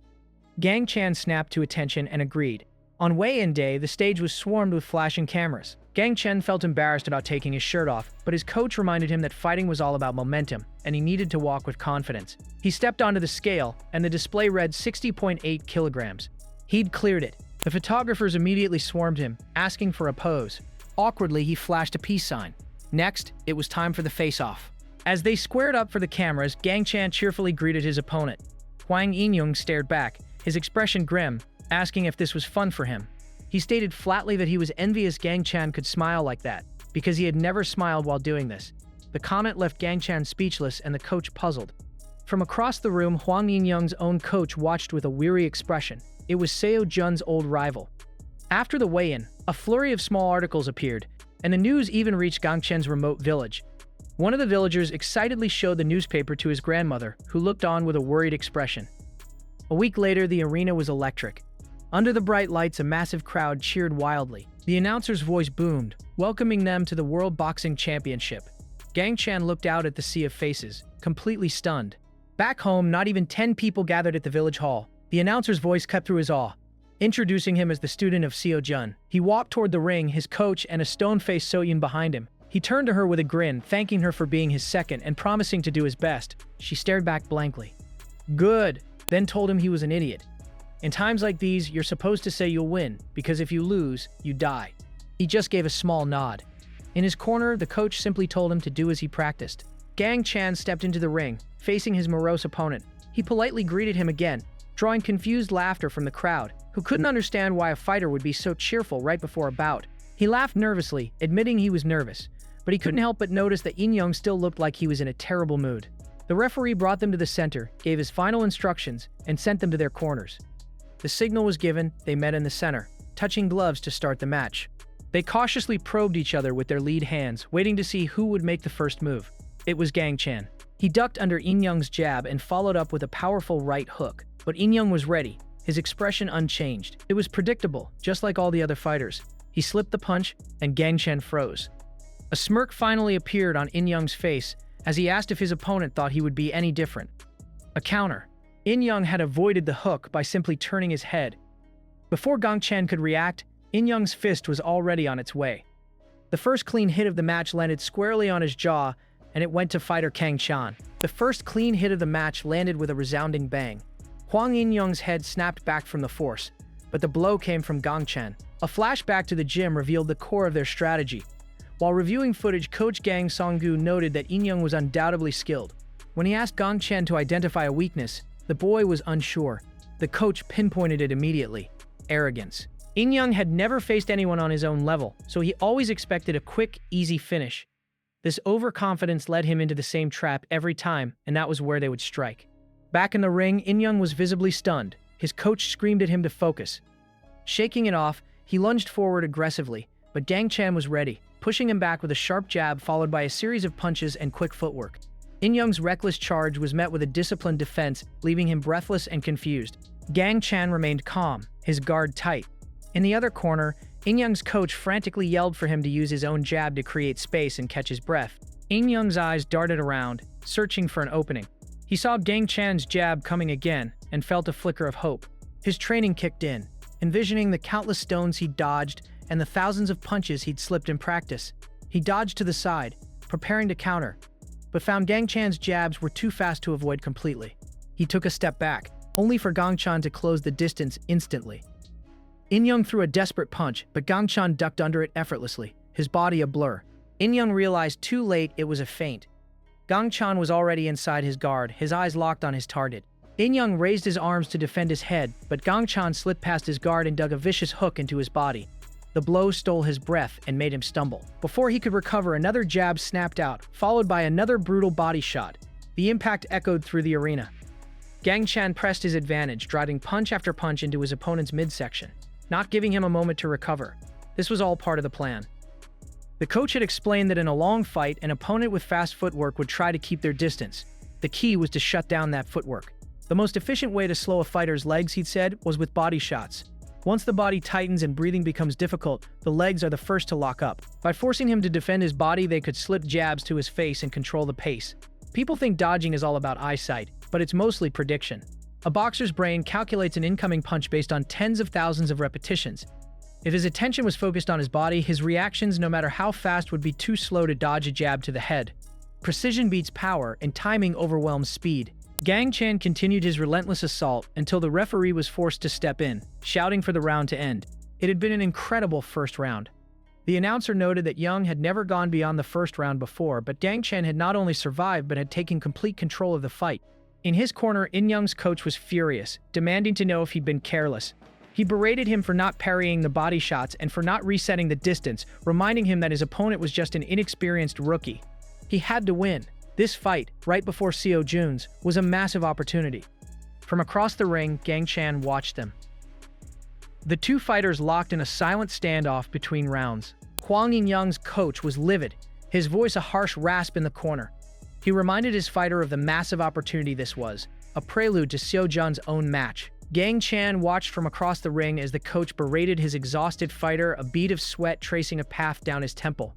Speaker 1: Gangchan snapped to attention and agreed. On weigh-in day, the stage was swarmed with flashing cameras. Gangchan felt embarrassed about taking his shirt off, but his coach reminded him that fighting was all about momentum, and he needed to walk with confidence. He stepped onto the scale, and the display read 60.8 kilograms. He'd cleared it. The photographers immediately swarmed him, asking for a pose. Awkwardly, he flashed a peace sign. Next, it was time for the face-off. As they squared up for the cameras, Gangchan cheerfully greeted his opponent. Hwang In-young stared back, his expression grim, asking if this was fun for him. He stated flatly that he was envious Gangchan could smile like that, because he had never smiled while doing this. The comment left Gangchan speechless and the coach puzzled. From across the room, Hwang In-young's own coach watched with a weary expression. It was Seo Jun's old rival. After the weigh-in, a flurry of small articles appeared, and the news even reached Gangchan's remote village. One of the villagers excitedly showed the newspaper to his grandmother, who looked on with a worried expression. A week later, the arena was electric. Under the bright lights, a massive crowd cheered wildly. The announcer's voice boomed, welcoming them to the World Boxing Championship. Gangchan looked out at the sea of faces, completely stunned. Back home, not even 10 people gathered at the village hall. The announcer's voice cut through his awe, introducing him as the student of Seo Jun. He walked toward the ring, his coach and a stone-faced Soyun behind him. He turned to her with a grin, thanking her for being his second and promising to do his best. She stared back blankly. Good, then told him he was an idiot. In times like these, you're supposed to say you'll win, because if you lose, you die. He just gave a small nod. In his corner, the coach simply told him to do as he practiced. Gangchan stepped into the ring, facing his morose opponent. He politely greeted him again, drawing confused laughter from the crowd, who couldn't understand why a fighter would be so cheerful right before a bout. He laughed nervously, admitting he was nervous, but he couldn't help but notice that In-young still looked like he was in a terrible mood. The referee brought them to the center, gave his final instructions, and sent them to their corners. The signal was given, they met in the center, touching gloves to start the match. They cautiously probed each other with their lead hands, waiting to see who would make the first move. It was Gangchan. He ducked under In-young's jab and followed up with a powerful right hook, but In-young was ready, his expression unchanged. It was predictable, just like all the other fighters. He slipped the punch, and Gangchan froze. A smirk finally appeared on In-young's face as he asked if his opponent thought he would be any different. A counter. In-young had avoided the hook by simply turning his head. Before Gangchan could react, In-young's fist was already on its way. The first clean hit of the match landed squarely on his jaw, and it went to fighter Gangchan. The first clean hit of the match landed with a resounding bang. Hwang In-young's head snapped back from the force, but the blow came from Gangchan. A flashback to the gym revealed the core of their strategy. While reviewing footage, Coach Gang Songgu noted that In-young was undoubtedly skilled. When he asked Gangchan to identify a weakness, the boy was unsure. The coach pinpointed it immediately: arrogance. In-young had never faced anyone on his own level, so he always expected a quick, easy finish. This overconfidence led him into the same trap every time, and that was where they would strike. Back in the ring, In-young was visibly stunned. His coach screamed at him to focus. Shaking it off, he lunged forward aggressively, but Gangchan was ready, pushing him back with a sharp jab followed by a series of punches and quick footwork. In Young's reckless charge was met with a disciplined defense, leaving him breathless and confused. Gang Chan remained calm, his guard tight. In the other corner, In Young's coach frantically yelled for him to use his own jab to create space and catch his breath. In Young's eyes darted around, searching for an opening. He saw Gang Chan's jab coming again and felt a flicker of hope. His training kicked in, envisioning the countless stones he'd dodged and the thousands of punches he'd slipped in practice. He dodged to the side, preparing to counter, but found Gang Chan's jabs were too fast to avoid completely. He took a step back, only for Gang Chan to close the distance instantly. In Young threw a desperate punch, but Gang Chan ducked under it effortlessly, his body a blur. In Young realized too late it was a feint. Gang Chan was already inside his guard, his eyes locked on his target. In Young raised his arms to defend his head, but Gang Chan slipped past his guard and dug a vicious hook into his body. The blow stole his breath and made him stumble. Before he could recover, another jab snapped out, followed by another brutal body shot. The impact echoed through the arena. Gang Chan pressed his advantage, driving punch after punch into his opponent's midsection, not giving him a moment to recover. This was all part of the plan. The coach had explained that in a long fight, an opponent with fast footwork would try to keep their distance. The key was to shut down that footwork. The most efficient way to slow a fighter's legs, he'd said, was with body shots. Once the body tightens and breathing becomes difficult, the legs are the first to lock up. By forcing him to defend his body, they could slip jabs to his face and control the pace. People think dodging is all about eyesight, but it's mostly prediction. A boxer's brain calculates an incoming punch based on tens of thousands of repetitions. If his attention was focused on his body, his reactions, no matter how fast, would be too slow to dodge a jab to the head. Precision beats power, and timing overwhelms speed. Gang Chan continued his relentless assault until the referee was forced to step in, shouting for the round to end. It had been an incredible first round. The announcer noted that Young had never gone beyond the first round before, but Gang Chan had not only survived but had taken complete control of the fight. In his corner, In Young's coach was furious, demanding to know if he'd been careless. He berated him for not parrying the body shots and for not resetting the distance, reminding him that his opponent was just an inexperienced rookie. He had to win. This fight, right before Seo Jun's, was a massive opportunity. From across the ring, Gang Chan watched them. The two fighters locked in a silent standoff between rounds. Hwang In Young's coach was livid, his voice a harsh rasp in the corner. He reminded his fighter of the massive opportunity this was, a prelude to Seo Jun's own match. Gang Chan watched from across the ring as the coach berated his exhausted fighter, a bead of sweat tracing a path down his temple.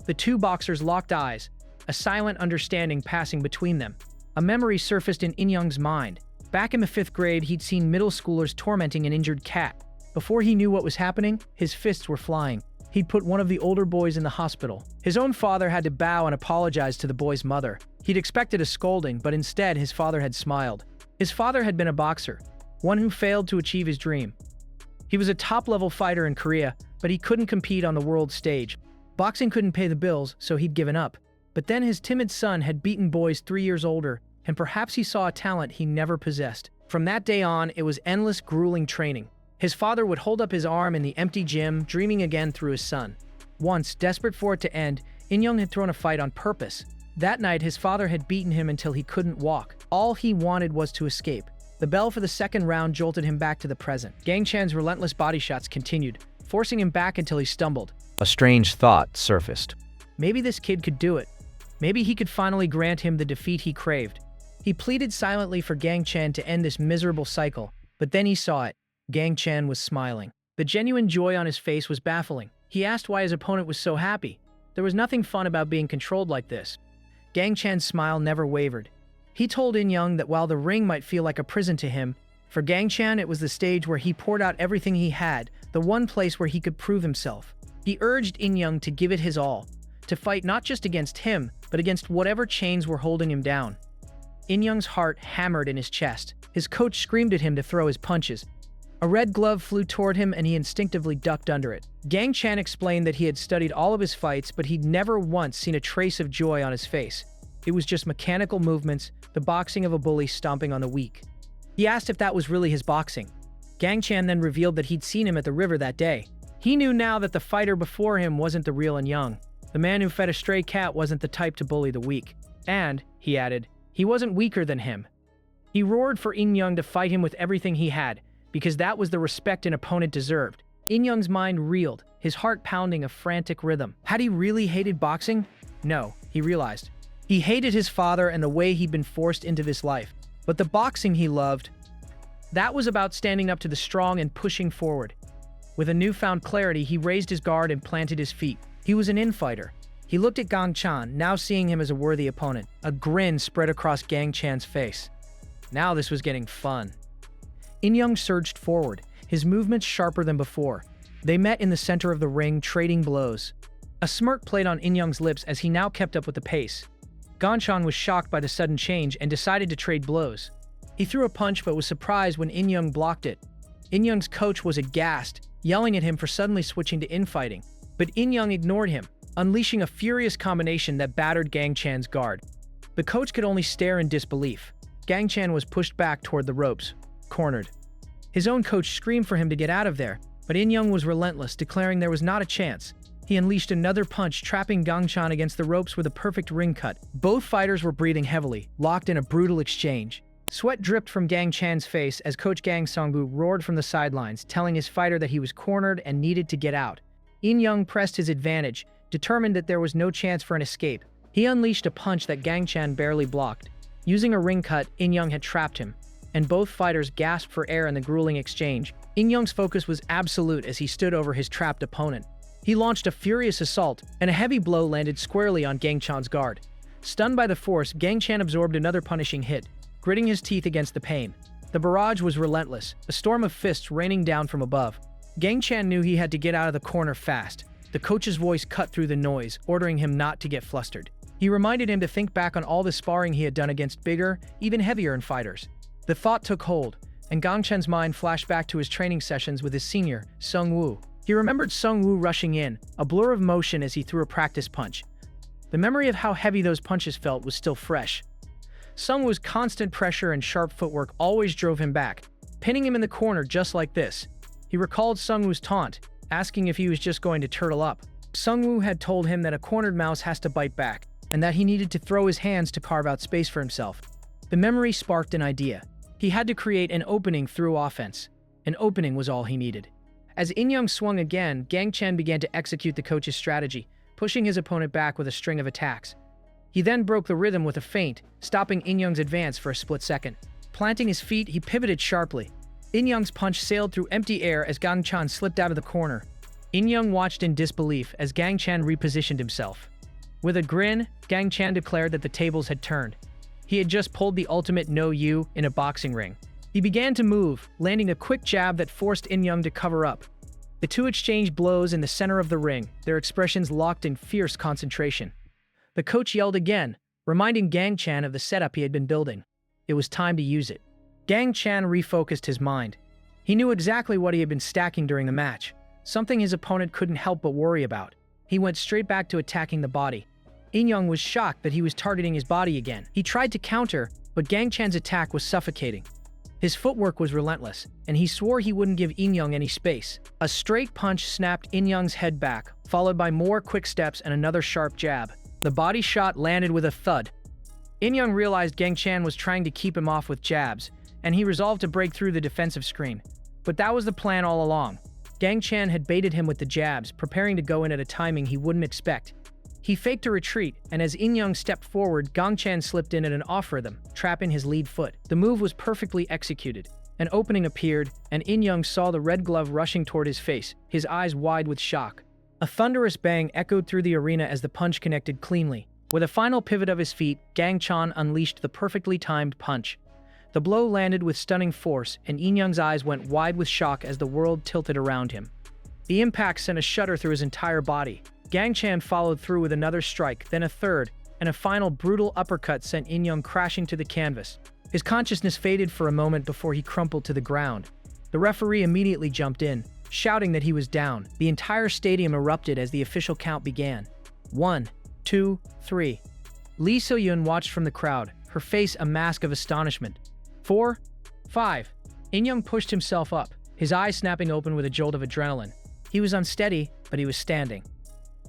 Speaker 1: The two boxers locked eyes, a silent understanding passing between them. A memory surfaced in Young's mind. Back in the 5th grade, he'd seen middle schoolers tormenting an injured cat. Before he knew what was happening, his fists were flying. He'd put one of the older boys in the hospital. His own father had to bow and apologize to the boy's mother. He'd expected a scolding, but instead his father had smiled. His father had been a boxer, one who failed to achieve his dream. He was a top-level fighter in Korea, but he couldn't compete on the world stage. Boxing couldn't pay the bills, so he'd given up. But then his timid son had beaten boys 3 years older, and perhaps he saw a talent he never possessed. From that day on, it was endless, grueling training. His father would hold up his arm in the empty gym, dreaming again through his son. Once, desperate for it to end, In Young had thrown a fight on purpose. That night, his father had beaten him until he couldn't walk. All he wanted was to escape. The bell for the second round jolted him back to the present. Gang Chan's relentless body shots continued, forcing him back until he stumbled.
Speaker 2: A strange thought surfaced.
Speaker 1: Maybe this kid could do it. Maybe he could finally grant him the defeat he craved. He pleaded silently for Gang Chan to end this miserable cycle, but then he saw it. Gang Chan was smiling. The genuine joy on his face was baffling. He asked why his opponent was so happy. There was nothing fun about being controlled like this. Gang Chan's smile never wavered. He told In Young that while the ring might feel like a prison to him, for Gang Chan it was the stage where he poured out everything he had, the one place where he could prove himself. He urged In Young to give it his all, to fight not just against him, but against whatever chains were holding him down. In Young's heart hammered in his chest. His coach screamed at him to throw his punches. A red glove flew toward him and he instinctively ducked under it. Gang Chan explained that he had studied all of his fights, but he'd never once seen a trace of joy on his face. It was just mechanical movements, the boxing of a bully stomping on the weak. He asked if that was really his boxing. Gang Chan then revealed that he'd seen him at the river that day. He knew now that the fighter before him wasn't the real In Young. The man who fed a stray cat wasn't the type to bully the weak. And, he added, he wasn't weaker than him. He roared for In Young to fight him with everything he had, because that was the respect an opponent deserved. In Young's mind reeled, his heart pounding a frantic rhythm. Had he really hated boxing? No, he realized. He hated his father and the way he'd been forced into this life. But the boxing he loved, that was about standing up to the strong and pushing forward. With a newfound clarity, he raised his guard and planted his feet. He was an infighter. He looked at Gang Chan, now seeing him as a worthy opponent. A grin spread across Gang Chan's face. Now this was getting fun. In Young surged forward, his movements sharper than before. They met in the center of the ring, trading blows. A smirk played on In Young's lips as he now kept up with the pace. Gang Chan was shocked by the sudden change and decided to trade blows. He threw a punch but was surprised when In Young blocked it. In Young's coach was aghast, yelling at him for suddenly switching to infighting. But In Young ignored him, unleashing a furious combination that battered Gang Chan's guard. The coach could only stare in disbelief. Gang Chan was pushed back toward the ropes, cornered. His own coach screamed for him to get out of there, but In Young was relentless, declaring there was not a chance. He unleashed another punch, trapping Gang Chan against the ropes with a perfect ring cut. Both fighters were breathing heavily, locked in a brutal exchange. Sweat dripped from Gang Chan's face as Coach Gang Songbu roared from the sidelines, telling his fighter that he was cornered and needed to get out. In Young pressed his advantage, determined that there was no chance for an escape. He unleashed a punch that Gang Chan barely blocked. Using a ring cut, In Young had trapped him, and both fighters gasped for air in the grueling exchange. In Young's focus was absolute as he stood over his trapped opponent. He launched a furious assault, and a heavy blow landed squarely on Gang Chan's guard. Stunned by the force, Gang Chan absorbed another punishing hit, gritting his teeth against the pain. The barrage was relentless, a storm of fists raining down from above. Gang Chan knew he had to get out of the corner fast. The coach's voice cut through the noise, ordering him not to get flustered. He reminded him to think back on all the sparring he had done against bigger, even heavier fighters. The thought took hold, and Gang Chen's mind flashed back to his training sessions with his senior, Sung Woo. He remembered Sung Woo rushing in, a blur of motion as he threw a practice punch. The memory of how heavy those punches felt was still fresh. Sung Woo's constant pressure and sharp footwork always drove him back, pinning him in the corner just like this. He recalled Sung Woo's taunt, asking if he was just going to turtle up. Sung Woo had told him that a cornered mouse has to bite back, and that he needed to throw his hands to carve out space for himself. The memory sparked an idea. He had to create an opening through offense. An opening was all he needed. As In Young swung again, Gang Chan began to execute the coach's strategy, pushing his opponent back with a string of attacks. He then broke the rhythm with a feint, stopping In Young's advance for a split second. Planting his feet, he pivoted sharply. In Young's punch sailed through empty air as Gang Chan slipped out of the corner. In Young watched in disbelief as Gang Chan repositioned himself. With a grin, Gang Chan declared that the tables had turned. He had just pulled the ultimate no-you in a boxing ring. He began to move, landing a quick jab that forced In Young to cover up. The two exchanged blows in the center of the ring, their expressions locked in fierce concentration. The coach yelled again, reminding Gang Chan of the setup he had been building. It was time to use it. Gang Chan refocused his mind. He knew exactly what he had been stacking during the match, something his opponent couldn't help but worry about. He went straight back to attacking the body. In Young was shocked that he was targeting his body again. He tried to counter, but Gang Chan's attack was suffocating. His footwork was relentless, and he swore he wouldn't give In Young any space. A straight punch snapped In Young's head back, followed by more quick steps and another sharp jab. The body shot landed with a thud. In Young realized Gang Chan was trying to keep him off with jabs, and he resolved to break through the defensive screen. But that was the plan all along. Gang Chan had baited him with the jabs, preparing to go in at a timing he wouldn't expect. He faked a retreat, and as In Young stepped forward, Gang Chan slipped in at an off-rhythm, trapping his lead foot. The move was perfectly executed. An opening appeared, and In Young saw the red glove rushing toward his face, his eyes wide with shock. A thunderous bang echoed through the arena as the punch connected cleanly. With a final pivot of his feet, Gang Chan unleashed the perfectly timed punch. The blow landed with stunning force, and In Young's eyes went wide with shock as the world tilted around him. The impact sent a shudder through his entire body. Gang Chan followed through with another strike, then a third, and a final brutal uppercut sent In Young crashing to the canvas. His consciousness faded for a moment before he crumpled to the ground. The referee immediately jumped in, shouting that he was down. The entire stadium erupted as the official count began. 1, 2, 3. Lee So-yun watched from the crowd, her face a mask of astonishment. 4, 5. In Young pushed himself up, his eyes snapping open with a jolt of adrenaline. He was unsteady, but he was standing.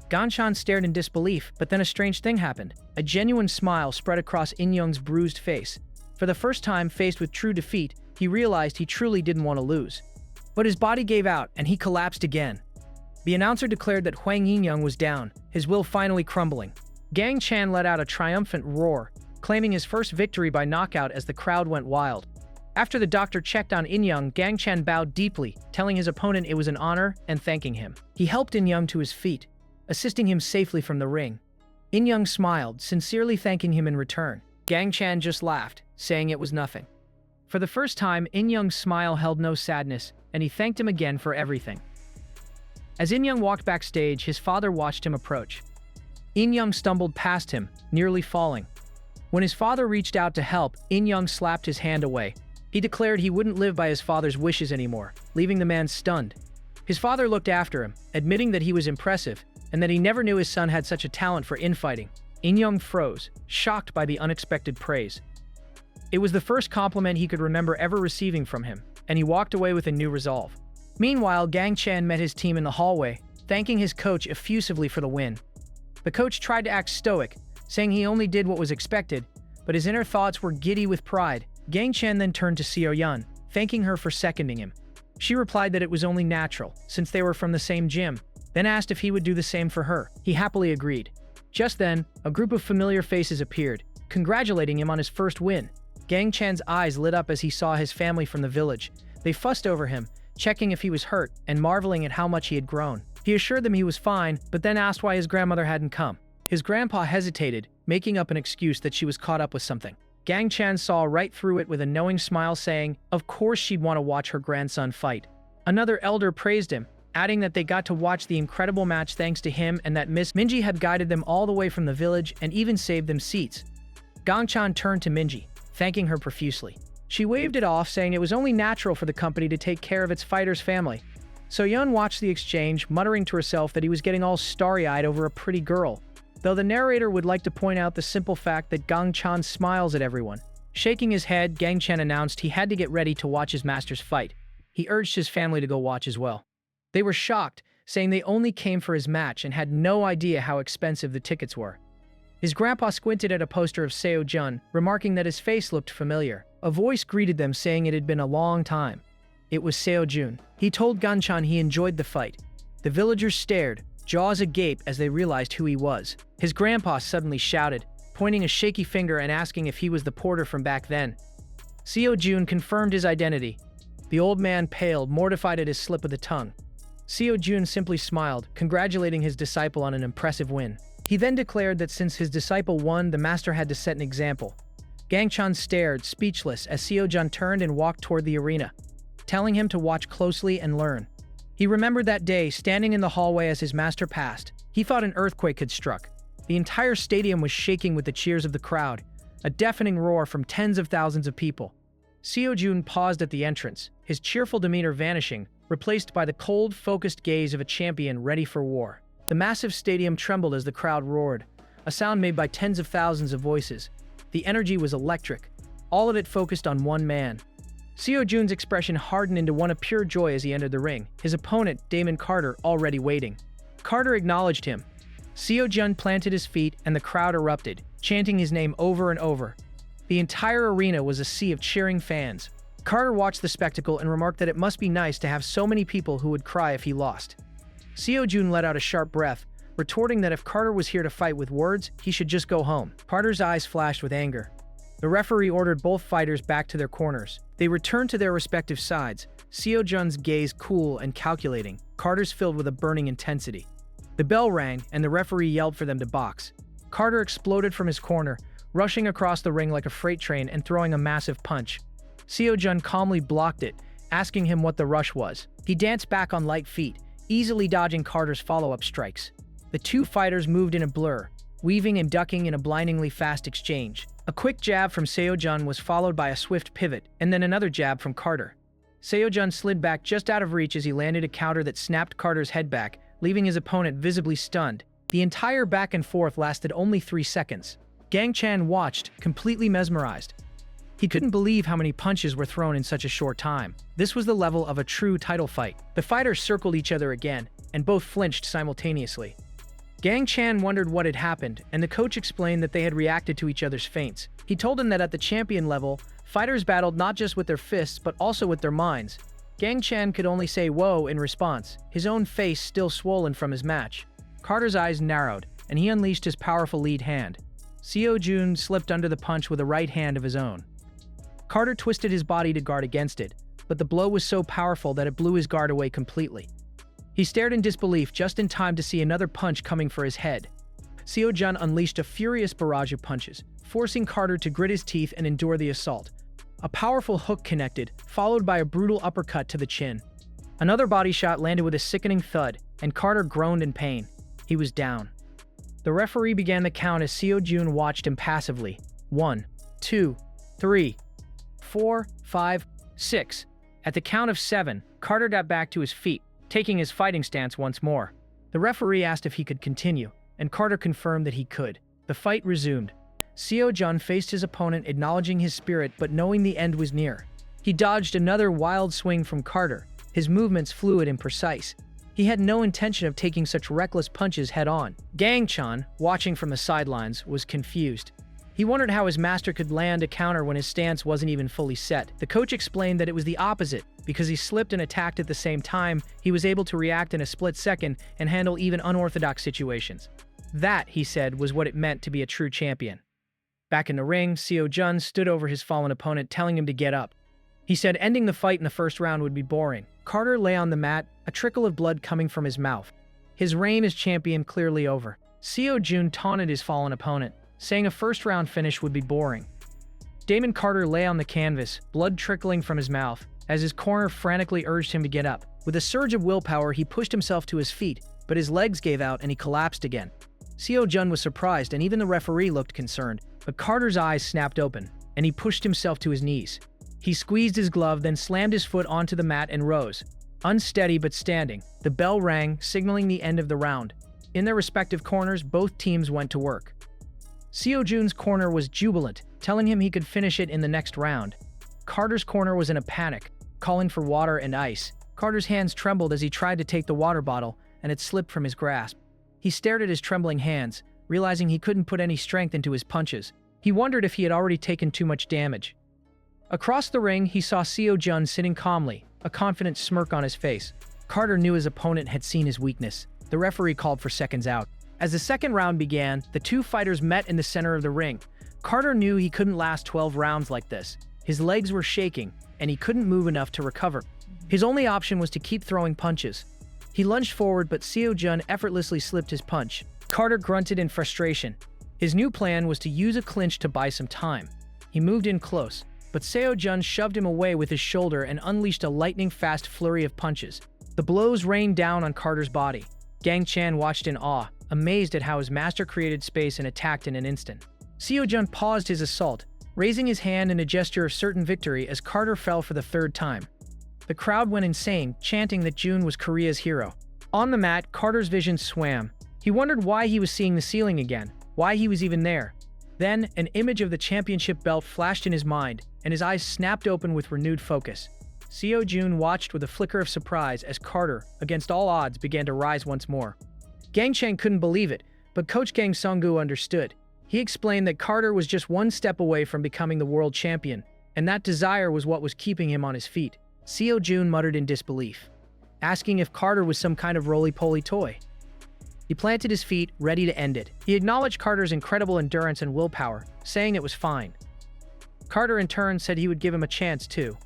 Speaker 1: Gang Chan stared in disbelief, but then a strange thing happened. A genuine smile spread across In Young's bruised face. For the first time faced with true defeat, he realized he truly didn't want to lose. But his body gave out, and he collapsed again. The announcer declared that Hwang In Young was down, his will finally crumbling. Gang Chan let out a triumphant roar, claiming his first victory by knockout as the crowd went wild. After the doctor checked on In-young, Gang Chan bowed deeply, telling his opponent it was an honor and thanking him. He helped In-young to his feet, assisting him safely from the ring. In-young smiled, sincerely thanking him in return. Gang Chan just laughed, saying it was nothing. For the first time, In-young's smile held no sadness, and he thanked him again for everything. As In-young walked backstage, his father watched him approach. In-young stumbled past him, nearly falling. When his father reached out to help, In-young slapped his hand away. He declared he wouldn't live by his father's wishes anymore, leaving the man stunned. His father looked after him, admitting that he was impressive, and that he never knew his son had such a talent for infighting. In-young froze, shocked by the unexpected praise. It was the first compliment he could remember ever receiving from him, and he walked away with a new resolve. Meanwhile, Gang Chan met his team in the hallway, thanking his coach effusively for the win. The coach tried to act stoic, saying he only did what was expected, but his inner thoughts were giddy with pride. Gang Chan then turned to Seo Yun, thanking her for seconding him. She replied that it was only natural, since they were from the same gym, then asked if he would do the same for her. He happily agreed. Just then, a group of familiar faces appeared, congratulating him on his first win. Gang Chan's eyes lit up as he saw his family from the village. They fussed over him, checking if he was hurt and marveling at how much he had grown. He assured them he was fine, but then asked why his grandmother hadn't come. His grandpa hesitated, making up an excuse that she was caught up with something. Gang Chan saw right through it with a knowing smile, saying, of course she'd want to watch her grandson fight. Another elder praised him, adding that they got to watch the incredible match thanks to him and that Miss Minji had guided them all the way from the village and even saved them seats. Gang Chan turned to Minji, thanking her profusely. She waved it off, saying it was only natural for the company to take care of its fighter's family. So Yun watched the exchange, muttering to herself that he was getting all starry-eyed over a pretty girl, though the narrator would like to point out the simple fact that Gang Chan smiles at everyone. Shaking his head, Gang Chan announced he had to get ready to watch his master's fight. He urged his family to go watch as well. They were shocked, saying they only came for his match and had no idea how expensive the tickets were. His grandpa squinted at a poster of Seo Jun, remarking that his face looked familiar. A voice greeted them, saying it had been a long time. It was Seo Jun. He told Gan Chan he enjoyed the fight. The villagers stared, jaws agape as they realized who he was. His grandpa suddenly shouted, pointing a shaky finger and asking if he was the porter from back then. Seo Jun confirmed his identity. The old man paled, mortified at his slip of the tongue. Seo Jun simply smiled, congratulating his disciple on an impressive win. He then declared that since his disciple won, the master had to set an example. Gang Chan stared, speechless, as Seo Jun turned and walked toward the arena, telling him to watch closely and learn. He remembered that day, standing in the hallway as his master passed. He thought an earthquake had struck. The entire stadium was shaking with the cheers of the crowd, a deafening roar from tens of thousands of people. Seo Jun paused at the entrance, his cheerful demeanor vanishing, replaced by the cold, focused gaze of a champion ready for war. The massive stadium trembled as the crowd roared, a sound made by tens of thousands of voices. The energy was electric, all of it focused on one man. Seo Jun's expression hardened into one of pure joy as he entered the ring, his opponent, Damon Carter, already waiting. Carter acknowledged him. Seo Jun planted his feet and the crowd erupted, chanting his name over and over. The entire arena was a sea of cheering fans. Carter watched the spectacle and remarked that it must be nice to have so many people who would cry if he lost. Seo Jun let out a sharp breath, retorting that if Carter was here to fight with words, he should just go home. Carter's eyes flashed with anger. The referee ordered both fighters back to their corners. They returned to their respective sides, Seo Jun's gaze cool and calculating, Carter's filled with a burning intensity. The bell rang, and the referee yelled for them to box. Carter exploded from his corner, rushing across the ring like a freight train and throwing a massive punch. Seo Jun calmly blocked it, asking him what the rush was. He danced back on light feet, easily dodging Carter's follow-up strikes. The two fighters moved in a blur, weaving and ducking in a blindingly fast exchange. A quick jab from Seo Jun was followed by a swift pivot, and then another jab from Carter. Seo Jun slid back just out of reach as he landed a counter that snapped Carter's head back, leaving his opponent visibly stunned. The entire back and forth lasted only 3 seconds. Gang Chan watched, completely mesmerized. He couldn't believe how many punches were thrown in such a short time. This was the level of a true title fight. The fighters circled each other again, and both flinched simultaneously. Gang Chan wondered what had happened, and the coach explained that they had reacted to each other's feints. He told him that at the champion level, fighters battled not just with their fists but also with their minds. Gang Chan could only say whoa in response, his own face still swollen from his match. Carter's eyes narrowed, and he unleashed his powerful lead hand. Seo-jun slipped under the punch with a right hand of his own. Carter twisted his body to guard against it, but the blow was so powerful that it blew his guard away completely. He stared in disbelief just in time to see another punch coming for his head. Seo-jun unleashed a furious barrage of punches, forcing Carter to grit his teeth and endure the assault. A powerful hook connected, followed by a brutal uppercut to the chin. Another body shot landed with a sickening thud, and Carter groaned in pain. He was down. The referee began the count as Seo-jun watched impassively. 1, 2, 3, 4, 5, 6. At the count of 7, Carter got back to his feet, taking his fighting stance once more. The referee asked if he could continue, and Carter confirmed that he could. The fight resumed. Seo-jun faced his opponent, acknowledging his spirit but knowing the end was near. He dodged another wild swing from Carter, his movements fluid and precise. He had no intention of taking such reckless punches head-on. Gang-chan, watching from the sidelines, was confused. He wondered how his master could land a counter when his stance wasn't even fully set. The coach explained that it was the opposite. Because he slipped and attacked at the same time, he was able to react in a split second and handle even unorthodox situations. That, he said, was what it meant to be a true champion. Back in the ring, Seo-jun stood over his fallen opponent, telling him to get up. He said ending the fight in the first round would be boring. Carter lay on the mat, a trickle of blood coming from his mouth. His reign as champion clearly over. Seo-jun taunted his fallen opponent, saying a first-round finish would be boring. Damon Carter lay on the canvas, blood trickling from his mouth, as his corner frantically urged him to get up. With a surge of willpower, he pushed himself to his feet, but his legs gave out and he collapsed again. Seo-jun was surprised, and even the referee looked concerned, but Carter's eyes snapped open, and he pushed himself to his knees. He squeezed his glove, then slammed his foot onto the mat and rose. Unsteady but standing, the bell rang, signaling the end of the round. In their respective corners, both teams went to work. Seo-jun's corner was jubilant, telling him he could finish it in the next round. Carter's corner was in a panic, calling for water and ice. Carter's hands trembled as he tried to take the water bottle, and it slipped from his grasp. He stared at his trembling hands, realizing he couldn't put any strength into his punches. He wondered if he had already taken too much damage. Across the ring, he saw Seo-jun sitting calmly, a confident smirk on his face. Carter knew his opponent had seen his weakness. The referee called for seconds out. As the second round began, the two fighters met in the center of the ring. Carter knew he couldn't last 12 rounds like this. His legs were shaking, and he couldn't move enough to recover. His only option was to keep throwing punches. He lunged forward, but Seo-jun effortlessly slipped his punch. Carter grunted in frustration. His new plan was to use a clinch to buy some time. He moved in close, but Seo-jun shoved him away with his shoulder and unleashed a lightning-fast flurry of punches. The blows rained down on Carter's body. Gang-chan watched in awe, amazed at how his master created space and attacked in an instant. Seo-jun paused his assault, raising his hand in a gesture of certain victory as Carter fell for the third time. The crowd went insane, chanting that Jun was Korea's hero. On the mat, Carter's vision swam. He wondered why he was seeing the ceiling again, why he was even there. Then, an image of the championship belt flashed in his mind, and his eyes snapped open with renewed focus. Seo-jun watched with a flicker of surprise as Carter, against all odds, began to rise once more. Gang-chan couldn't believe it, but Coach Gang Sung-gu understood. He explained that Carter was just one step away from becoming the world champion, and that desire was what was keeping him on his feet. Seo-jun muttered in disbelief, asking if Carter was some kind of roly-poly toy. He planted his feet, ready to end it. He acknowledged Carter's incredible endurance and willpower, saying it was fine. Carter in turn said he would give him a chance too.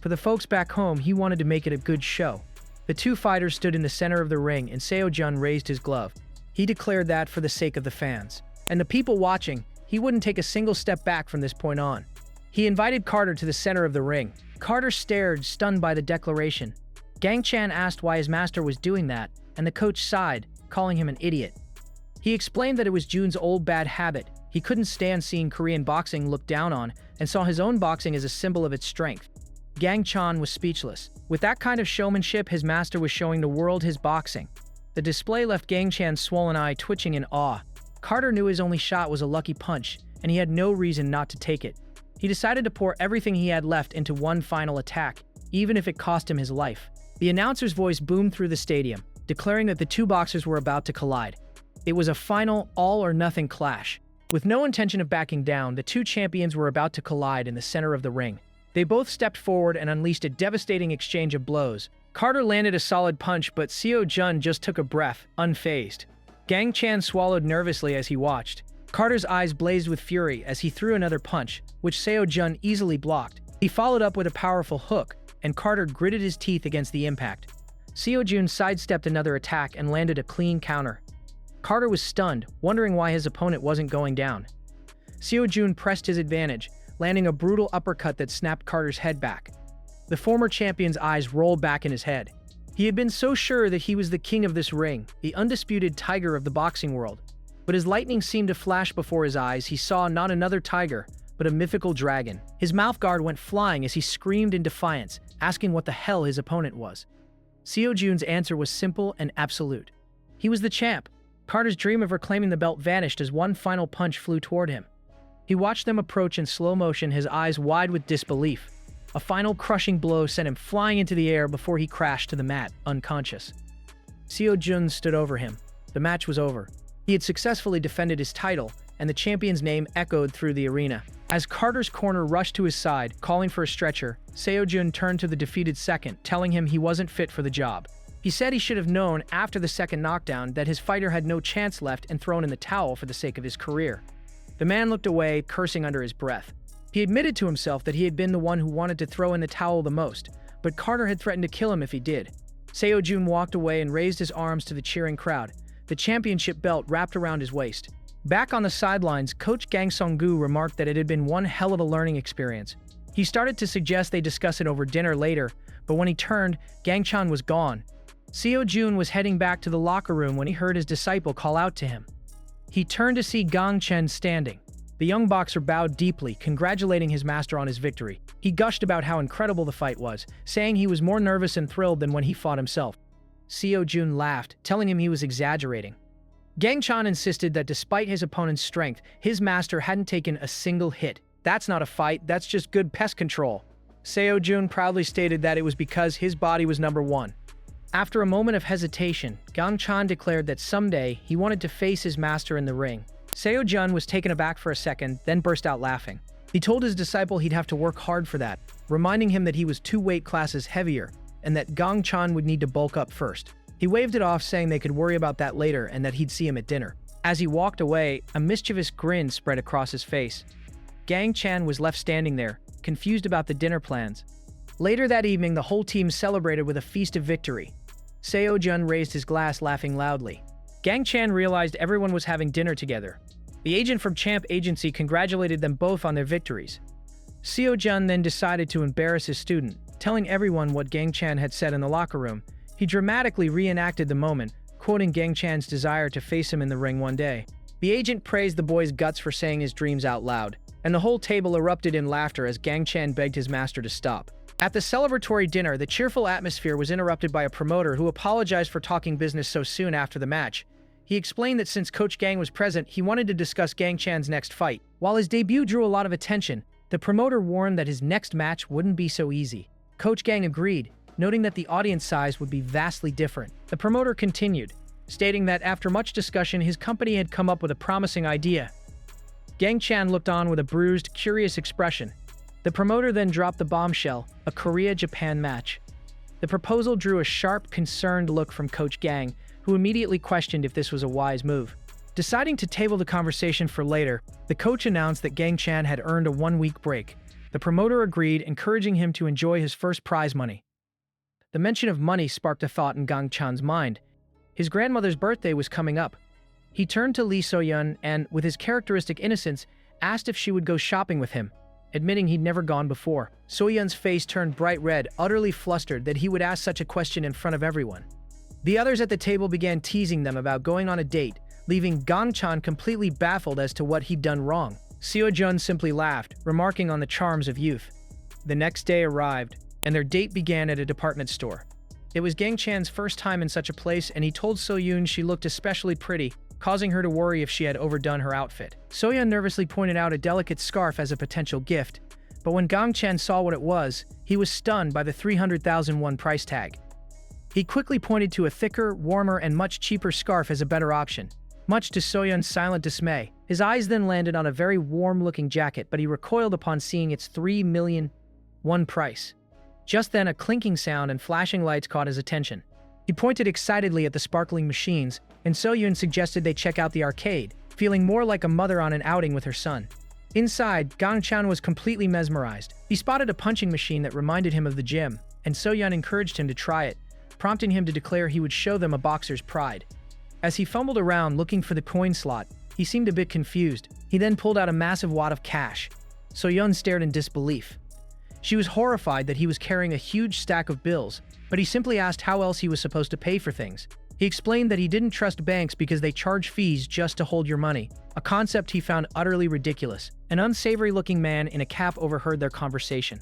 Speaker 1: For the folks back home, he wanted to make it a good show. The two fighters stood in the center of the ring, and Seo-jun raised his glove. He declared that for the sake of the fans and the people watching, he wouldn't take a single step back from this point on. He invited Carter to the center of the ring. Carter stared, stunned by the declaration. Gang-chan asked why his master was doing that, and the coach sighed, calling him an idiot. He explained that it was Jun's old bad habit. He couldn't stand seeing Korean boxing looked down on, and saw his own boxing as a symbol of its strength. Gang-chan was speechless. With that kind of showmanship, his master was showing the world his boxing. The display left Gang-chan's swollen eye twitching in awe. Carter knew his only shot was a lucky punch, and he had no reason not to take it. He decided to pour everything he had left into one final attack, even if it cost him his life. The announcer's voice boomed through the stadium, declaring that the two boxers were about to collide. It was a final, all-or-nothing clash. With no intention of backing down, the two champions were about to collide in the center of the ring. They both stepped forward and unleashed a devastating exchange of blows. Carter landed a solid punch, but Seo-jun just took a breath, unfazed. Gang Chan swallowed nervously as he watched. Carter's eyes blazed with fury as he threw another punch, which Seo Jun easily blocked. He followed up with a powerful hook, and Carter gritted his teeth against the impact. Seo Jun sidestepped another attack and landed a clean counter. Carter was stunned, wondering why his opponent wasn't going down. Seo Jun pressed his advantage, landing a brutal uppercut that snapped Carter's head back. The former champion's eyes rolled back in his head. He had been so sure that he was the king of this ring, the undisputed tiger of the boxing world. But as lightning seemed to flash before his eyes, he saw not another tiger, but a mythical dragon. His mouthguard went flying as he screamed in defiance, asking what the hell his opponent was. Seo Jun's answer was simple and absolute. He was the champ. Carter's dream of reclaiming the belt vanished as one final punch flew toward him. He watched them approach in slow motion, his eyes wide with disbelief. A final crushing blow sent him flying into the air before he crashed to the mat, unconscious. Seo Jun stood over him. The match was over. He had successfully defended his title, and the champion's name echoed through the arena. As Carter's corner rushed to his side, calling for a stretcher, Seo Jun turned to the defeated second, telling him he wasn't fit for the job. He said he should have known after the second knockdown that his fighter had no chance left and thrown in the towel for the sake of his career. The man looked away, cursing under his breath. He admitted to himself that he had been the one who wanted to throw in the towel the most, but Carter had threatened to kill him if he did. Seo Jun walked away and raised his arms to the cheering crowd, the championship belt wrapped around his waist. Back on the sidelines, Coach Gang Song-gu remarked that it had been one hell of a learning experience. He started to suggest they discuss it over dinner later, but when he turned, Gang Chan was gone. Seo Jun was heading back to the locker room when he heard his disciple call out to him. He turned to see Gang Chen standing. The young boxer bowed deeply, congratulating his master on his victory. He gushed about how incredible the fight was, saying he was more nervous and thrilled than when he fought himself. Seo Jun laughed, telling him he was exaggerating. Gang Chan insisted that despite his opponent's strength, his master hadn't taken a single hit. That's not a fight, that's just good pest control. Seo Jun proudly stated that it was because his body was number one. After a moment of hesitation, Gang Chan declared that someday he wanted to face his master in the ring. Seo Jun was taken aback for a second, then burst out laughing. He told his disciple he'd have to work hard for that, reminding him that he was 2 weight classes heavier, and that Gang Chan would need to bulk up first. He waved it off, saying they could worry about that later and that he'd see him at dinner. As he walked away, a mischievous grin spread across his face. Gang Chan was left standing there, confused about the dinner plans. Later that evening, the whole team celebrated with a feast of victory. Seo Jun raised his glass, laughing loudly. Gang Chan realized everyone was having dinner together. The agent from Champ Agency congratulated them both on their victories. Seo Jun then decided to embarrass his student, telling everyone what Gang Chan had said in the locker room. He dramatically reenacted the moment, quoting Gang Chan's desire to face him in the ring one day. The agent praised the boy's guts for saying his dreams out loud, and the whole table erupted in laughter as Gang Chan begged his master to stop. At the celebratory dinner, the cheerful atmosphere was interrupted by a promoter who apologized for talking business so soon after the match. He explained that since Coach Gang was present, he wanted to discuss Gang Chan's next fight. While his debut drew a lot of attention, the promoter warned that his next match wouldn't be so easy. Coach Gang agreed, noting that the audience size would be vastly different. The promoter continued, stating that after much discussion, his company had come up with a promising idea. Gang Chan looked on with a bruised, curious expression. The promoter then dropped the bombshell, a Korea-Japan match. The proposal drew a sharp, concerned look from Coach Gang, who immediately questioned if this was a wise move. Deciding to table the conversation for later, the coach announced that Gang Chan had earned a 1-week break. The promoter agreed, encouraging him to enjoy his first prize money. The mention of money sparked a thought in Gang Chan's mind. His grandmother's birthday was coming up. He turned to Lee So-yeon and, with his characteristic innocence, asked if she would go shopping with him, admitting he'd never gone before. So-yeon's face turned bright red, utterly flustered that he would ask such a question in front of everyone. The others at the table began teasing them about going on a date, leaving Gang Chan completely baffled as to what he'd done wrong. Seo Jun simply laughed, remarking on the charms of youth. The next day arrived, and their date began at a department store. It was Gang Chan's first time in such a place, and he told So-yeon she looked especially pretty, causing her to worry if she had overdone her outfit. So-yeon nervously pointed out a delicate scarf as a potential gift, but when Gang Chan saw what it was, he was stunned by the 300,000 won price tag. He quickly pointed to a thicker, warmer, and much cheaper scarf as a better option. Much to So-yeon's silent dismay, his eyes then landed on a very warm-looking jacket, but he recoiled upon seeing its 3 million won price. Just then, a clinking sound and flashing lights caught his attention. He pointed excitedly at the sparkling machines, and So-Yun suggested they check out the arcade, feeling more like a mother on an outing with her son. Inside, Gang-chan was completely mesmerized. He spotted a punching machine that reminded him of the gym, and So-Yun encouraged him to try it, prompting him to declare he would show them a boxer's pride. As he fumbled around looking for the coin slot, he seemed a bit confused. He then pulled out a massive wad of cash. So-Yun stared in disbelief. She was horrified that he was carrying a huge stack of bills, but he simply asked how else he was supposed to pay for things. He explained that he didn't trust banks because they charge fees just to hold your money, a concept he found utterly ridiculous. An unsavory-looking man in a cap overheard their conversation.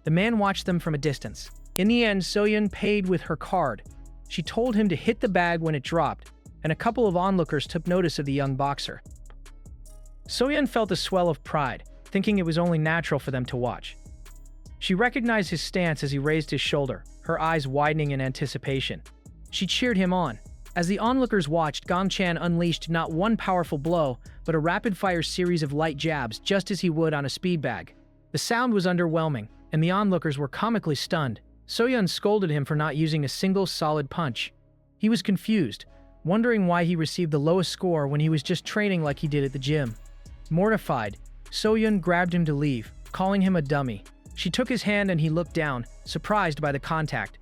Speaker 1: The man watched them from a distance. In the end, So-Yun paid with her card. She told him to hit the bag when it dropped, and a couple of onlookers took notice of the young boxer. So-Yun felt a swell of pride, thinking it was only natural for them to watch. She recognized his stance as he raised his shoulder, her eyes widening in anticipation. She cheered him on. As the onlookers watched, Gang-chan unleashed not one powerful blow, but a rapid-fire series of light jabs, just as he would on a speed bag. The sound was underwhelming, and the onlookers were comically stunned. So-Yun scolded him for not using a single solid punch. He was confused, wondering why he received the lowest score when he was just training like he did at the gym. Mortified, So-Yun grabbed him to leave, calling him a dummy. She took his hand and he looked down, surprised by the contact.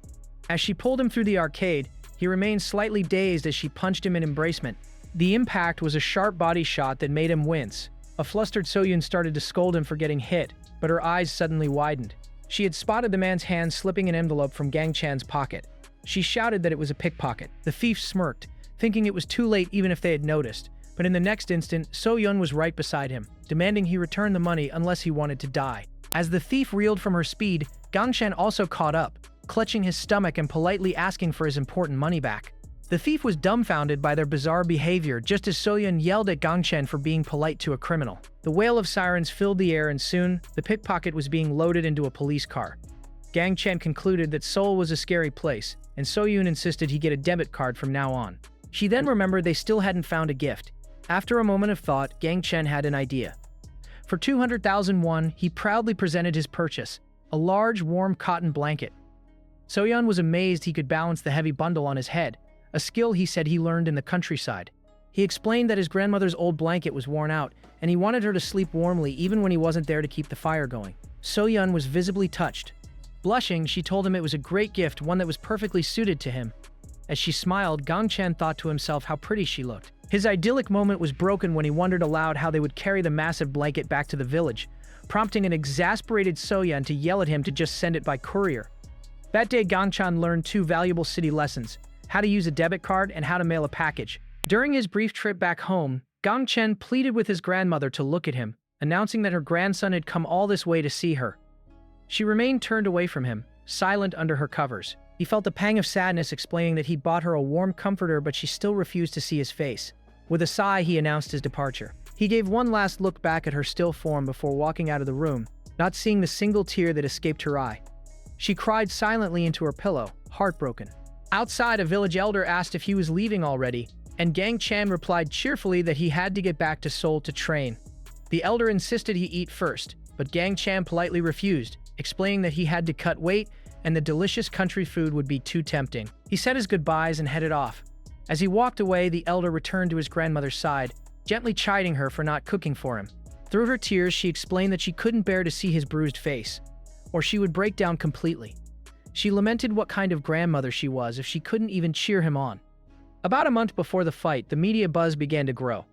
Speaker 1: As she pulled him through the arcade, he remained slightly dazed as she punched him in embracement. The impact was a sharp body shot that made him wince. A flustered So-Yun started to scold him for getting hit, but her eyes suddenly widened. She had spotted the man's hand slipping an envelope from Gang-chan's pocket. She shouted that it was a pickpocket. The thief smirked, thinking it was too late even if they had noticed. But in the next instant, So-Yun was right beside him, demanding he return the money unless he wanted to die. As the thief reeled from her speed, Gang-chan also caught up, clutching his stomach and politely asking for his important money back. The thief was dumbfounded by their bizarre behavior just as So-Yun yelled at Gang-chan for being polite to a criminal. The wail of sirens filled the air and soon, the pickpocket was being loaded into a police car. Gang-chan concluded that Seoul was a scary place, and So-Yun insisted he get a debit card from now on. She then remembered they still hadn't found a gift. After a moment of thought, Gang-chan had an idea. For 200,000 won, he proudly presented his purchase, a large, warm cotton blanket. So-Yun was amazed he could balance the heavy bundle on his head, a skill he said he learned in the countryside. He explained that his grandmother's old blanket was worn out, and he wanted her to sleep warmly even when he wasn't there to keep the fire going. So-Yun was visibly touched. Blushing, she told him it was a great gift, one that was perfectly suited to him. As she smiled, Gang-chan thought to himself how pretty she looked. His idyllic moment was broken when he wondered aloud how they would carry the massive blanket back to the village, prompting an exasperated So-Yun to yell at him to just send it by courier. That day, Gang-chan learned two valuable city lessons: how to use a debit card and how to mail a package. During his brief trip back home, Gang-chan pleaded with his grandmother to look at him, announcing that her grandson had come all this way to see her. She remained turned away from him, silent under her covers. He felt a pang of sadness, explaining that he'd bought her a warm comforter, but she still refused to see his face. With a sigh, he announced his departure. He gave one last look back at her still form before walking out of the room, not seeing the single tear that escaped her eye. She cried silently into her pillow, heartbroken. Outside, a village elder asked if he was leaving already, and Gang-chan replied cheerfully that he had to get back to Seoul to train. The elder insisted he eat first, but Gang-chan politely refused, explaining that he had to cut weight and the delicious country food would be too tempting. He said his goodbyes and headed off. As he walked away, the elder returned to his grandmother's side, gently chiding her for not cooking for him. Through her tears, she explained that she couldn't bear to see his bruised face, or she would break down completely. She lamented what kind of grandmother she was if she couldn't even cheer him on. About a month before the fight, the media buzz began to grow.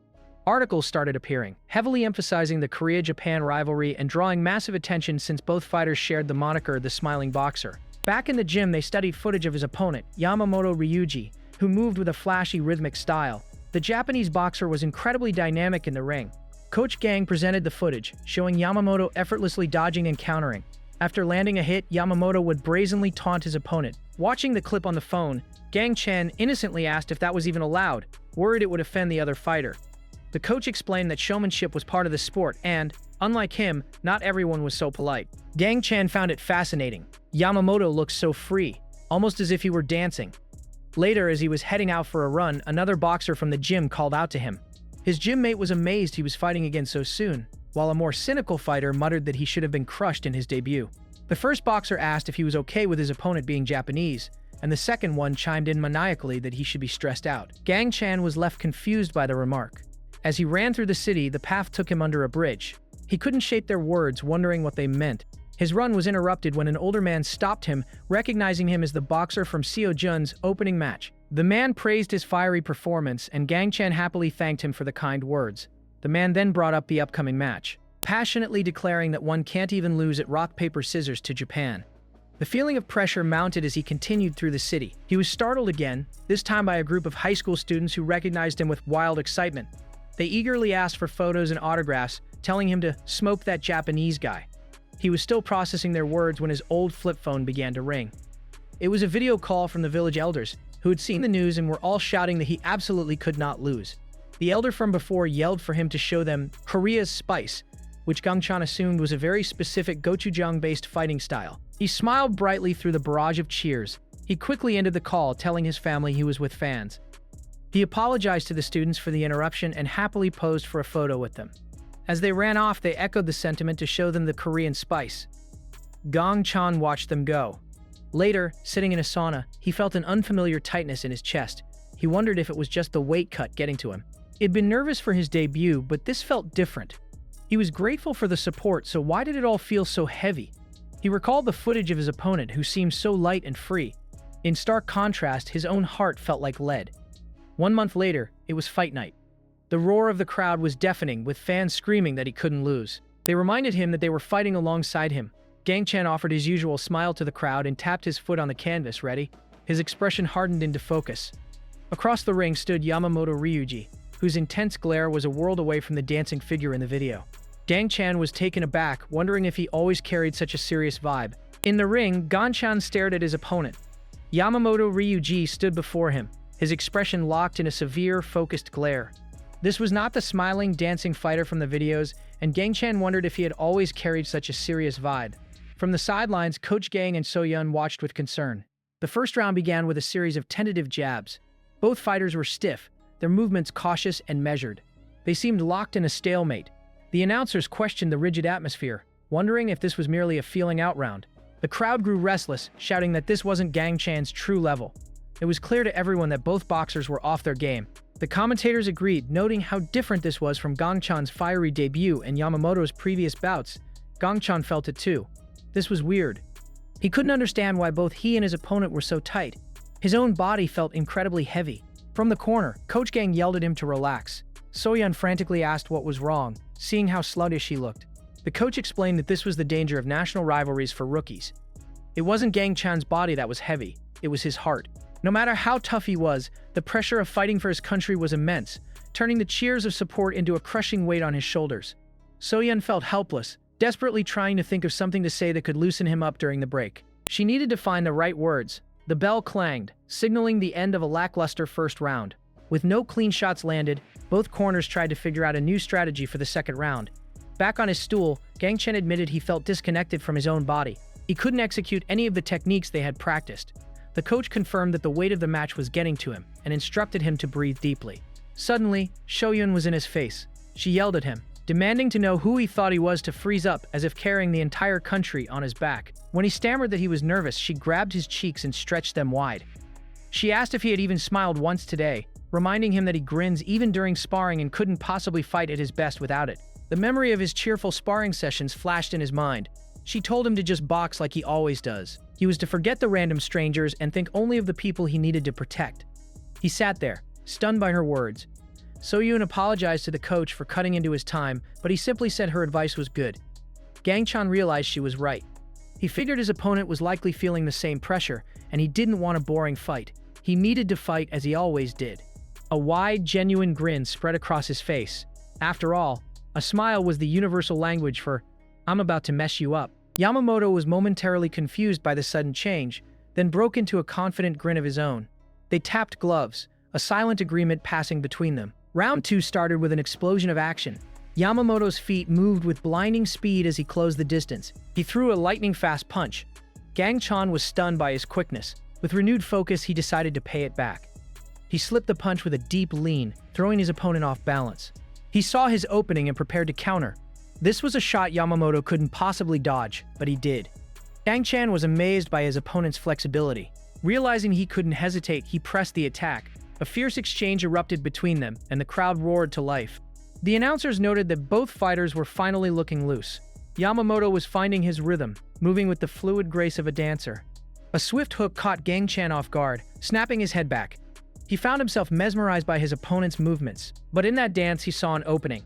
Speaker 1: Articles started appearing, heavily emphasizing the Korea-Japan rivalry and drawing massive attention since both fighters shared the moniker the Smiling Boxer. Back in the gym, they studied footage of his opponent, Yamamoto Ryuji, who moved with a flashy rhythmic style. The Japanese boxer was incredibly dynamic in the ring. Coach Gang presented the footage, showing Yamamoto effortlessly dodging and countering. After landing a hit, Yamamoto would brazenly taunt his opponent. Watching the clip on the phone, Gang-chan innocently asked if that was even allowed, worried it would offend the other fighter. The coach explained that showmanship was part of the sport and, unlike him, not everyone was so polite. Gang-chan found it fascinating. Yamamoto looked so free, almost as if he were dancing. Later, as he was heading out for a run, another boxer from the gym called out to him. His gym mate was amazed he was fighting again so soon, while a more cynical fighter muttered that he should have been crushed in his debut. The first boxer asked if he was okay with his opponent being Japanese, and the second one chimed in maniacally that he should be stressed out. Gang Chan was left confused by the remark. As he ran through the city, the path took him under a bridge. He couldn't shape their words, wondering what they meant. His run was interrupted when an older man stopped him, recognizing him as the boxer from Seo Jun's opening match. The man praised his fiery performance, and Gang Chan happily thanked him for the kind words. The man then brought up the upcoming match, passionately declaring that one can't even lose at rock, paper, scissors to Japan. The feeling of pressure mounted as he continued through the city. He was startled again, this time by a group of high school students who recognized him with wild excitement. They eagerly asked for photos and autographs, telling him to smoke that Japanese guy. He was still processing their words when his old flip phone began to ring. It was a video call from the village elders, who had seen the news and were all shouting that he absolutely could not lose. The elder from before yelled for him to show them Korea's spice, which Gang Chan assumed was a very specific gochujang-based fighting style. He smiled brightly through the barrage of cheers. He quickly ended the call, telling his family he was with fans. He apologized to the students for the interruption and happily posed for a photo with them. As they ran off, they echoed the sentiment to show them the Korean spice. Gang Chan watched them go. Later, sitting in a sauna, he felt an unfamiliar tightness in his chest. He wondered if it was just the weight cut getting to him. He'd been nervous for his debut, but this felt different. He was grateful for the support, so why did it all feel so heavy? He recalled the footage of his opponent, who seemed so light and free. In stark contrast, his own heart felt like lead. 1 month later, it was fight night. The roar of the crowd was deafening, with fans screaming that he couldn't lose. They reminded him that they were fighting alongside him. Gang Chan offered his usual smile to the crowd and tapped his foot on the canvas, ready. His expression hardened into focus. Across the ring stood Yamamoto Ryuji, whose intense glare was a world away from the dancing figure in the video. Gang Chan was taken aback, wondering if he always carried such a serious vibe. In the ring, Gang Chan stared at his opponent. Yamamoto Ryuji stood before him, his expression locked in a severe, focused glare. This was not the smiling, dancing fighter from the videos, and Gang Chan wondered if he had always carried such a serious vibe. From the sidelines, Coach Gang and So-Yun watched with concern. The first round began with a series of tentative jabs. Both fighters were stiff, their movements cautious and measured. They seemed locked in a stalemate. The announcers questioned the rigid atmosphere, wondering if this was merely a feeling-out round. The crowd grew restless, shouting that this wasn't Gang Chan's true level. It was clear to everyone that both boxers were off their game. The commentators agreed, noting how different this was from Gang Chan's fiery debut and Yamamoto's previous bouts. Gang Chan felt it too. This was weird. He couldn't understand why both he and his opponent were so tight. His own body felt incredibly heavy. From the corner, Coach Gang yelled at him to relax. So-Yun frantically asked what was wrong, seeing how sluggish he looked. The coach explained that this was the danger of national rivalries for rookies. It wasn't Gang Chan's body that was heavy, it was his heart. No matter how tough he was, the pressure of fighting for his country was immense, turning the cheers of support into a crushing weight on his shoulders. So-Yun felt helpless, desperately trying to think of something to say that could loosen him up during the break. She needed to find the right words. The bell clanged, signaling the end of a lackluster first round. With no clean shots landed, both corners tried to figure out a new strategy for the second round. Back on his stool, Gang Chan admitted he felt disconnected from his own body. He couldn't execute any of the techniques they had practiced. The coach confirmed that the weight of the match was getting to him and instructed him to breathe deeply. Suddenly, So-Yun was in his face. She yelled at him, demanding to know who he thought he was, to freeze up as if carrying the entire country on his back. When he stammered that he was nervous, she grabbed his cheeks and stretched them wide. She asked if he had even smiled once today, reminding him that he grins even during sparring and couldn't possibly fight at his best without it. The memory of his cheerful sparring sessions flashed in his mind. She told him to just box like he always does. He was to forget the random strangers and think only of the people he needed to protect. He sat there, stunned by her words. So-Yun apologized to the coach for cutting into his time, but he simply said her advice was good. Gang Chan realized she was right. He figured his opponent was likely feeling the same pressure, and he didn't want a boring fight. He needed to fight as he always did. A wide, genuine grin spread across his face. After all, a smile was the universal language for, "I'm about to mess you up." Yamamoto was momentarily confused by the sudden change, then broke into a confident grin of his own. They tapped gloves, a silent agreement passing between them. Round 2 started with an explosion of action. Yamamoto's feet moved with blinding speed as he closed the distance. He threw a lightning-fast punch. Gang Chan was stunned by his quickness. With renewed focus, he decided to pay it back. He slipped the punch with a deep lean, throwing his opponent off balance. He saw his opening and prepared to counter. This was a shot Yamamoto couldn't possibly dodge, but he did. Gang Chan was amazed by his opponent's flexibility. Realizing he couldn't hesitate, he pressed the attack. A fierce exchange erupted between them, and the crowd roared to life. The announcers noted that both fighters were finally looking loose. Yamamoto was finding his rhythm, moving with the fluid grace of a dancer. A swift hook caught Gang Chan off guard, snapping his head back. He found himself mesmerized by his opponent's movements, but in that dance he saw an opening.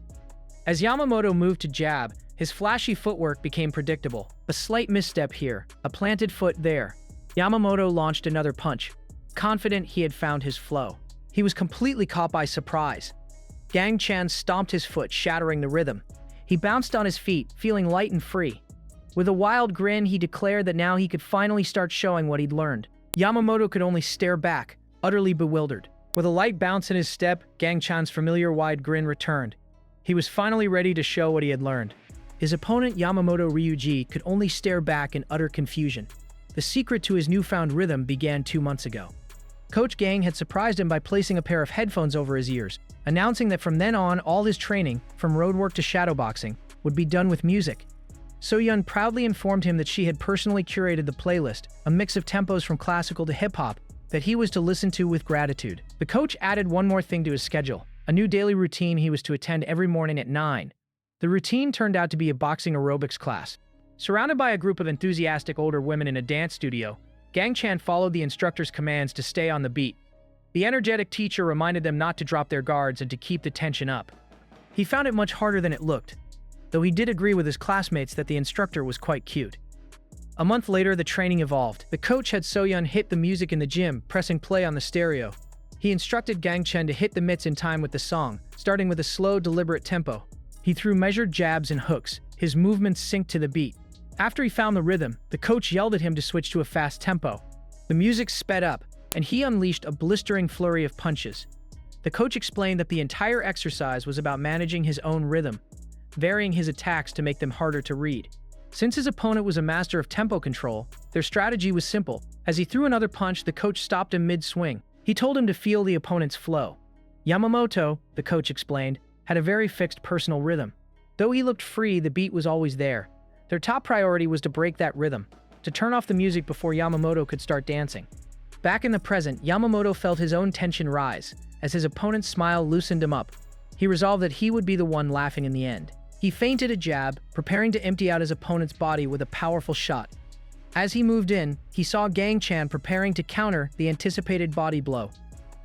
Speaker 1: As Yamamoto moved to jab, his flashy footwork became predictable. A slight misstep here, a planted foot there. Yamamoto launched another punch, confident he had found his flow. He was completely caught by surprise. Gang Chan stomped his foot, shattering the rhythm. He bounced on his feet, feeling light and free. With a wild grin, he declared that now he could finally start showing what he'd learned. Yamamoto could only stare back, utterly bewildered. With a light bounce in his step, Gang Chan's familiar wide grin returned. He was finally ready to show what he had learned. His opponent Yamamoto Ryuji could only stare back in utter confusion. The secret to his newfound rhythm began 2 months ago. Coach Gang had surprised him by placing a pair of headphones over his ears, announcing that from then on all his training, from roadwork to shadowboxing, would be done with music. So-yeon proudly informed him that she had personally curated the playlist, a mix of tempos from classical to hip-hop, that he was to listen to with gratitude. The coach added one more thing to his schedule, a new daily routine he was to attend every morning at 9. The routine turned out to be a boxing aerobics class. Surrounded by a group of enthusiastic older women in a dance studio, Gang Chan followed the instructor's commands to stay on the beat. The energetic teacher reminded them not to drop their guards and to keep the tension up. He found it much harder than it looked, though he did agree with his classmates that the instructor was quite cute. A month later, the training evolved. The coach had So-yeon hit the music in the gym, pressing play on the stereo. He instructed Gang Chan to hit the mitts in time with the song, starting with a slow, deliberate tempo. He threw measured jabs and hooks, his movements synced to the beat. After he found the rhythm, the coach yelled at him to switch to a fast tempo. The music sped up, and he unleashed a blistering flurry of punches. The coach explained that the entire exercise was about managing his own rhythm, varying his attacks to make them harder to read. Since his opponent was a master of tempo control, their strategy was simple. As he threw another punch, the coach stopped him mid-swing. He told him to feel the opponent's flow. Yamamoto, the coach explained, had a very fixed personal rhythm. Though he looked free, the beat was always there. Their top priority was to break that rhythm, to turn off the music before Yamamoto could start dancing. Back in the present, Yamamoto felt his own tension rise. As his opponent's smile loosened him up, he resolved that he would be the one laughing in the end. He feinted a jab, preparing to empty out his opponent's body with a powerful shot. As he moved in, he saw Gang Chan preparing to counter the anticipated body blow.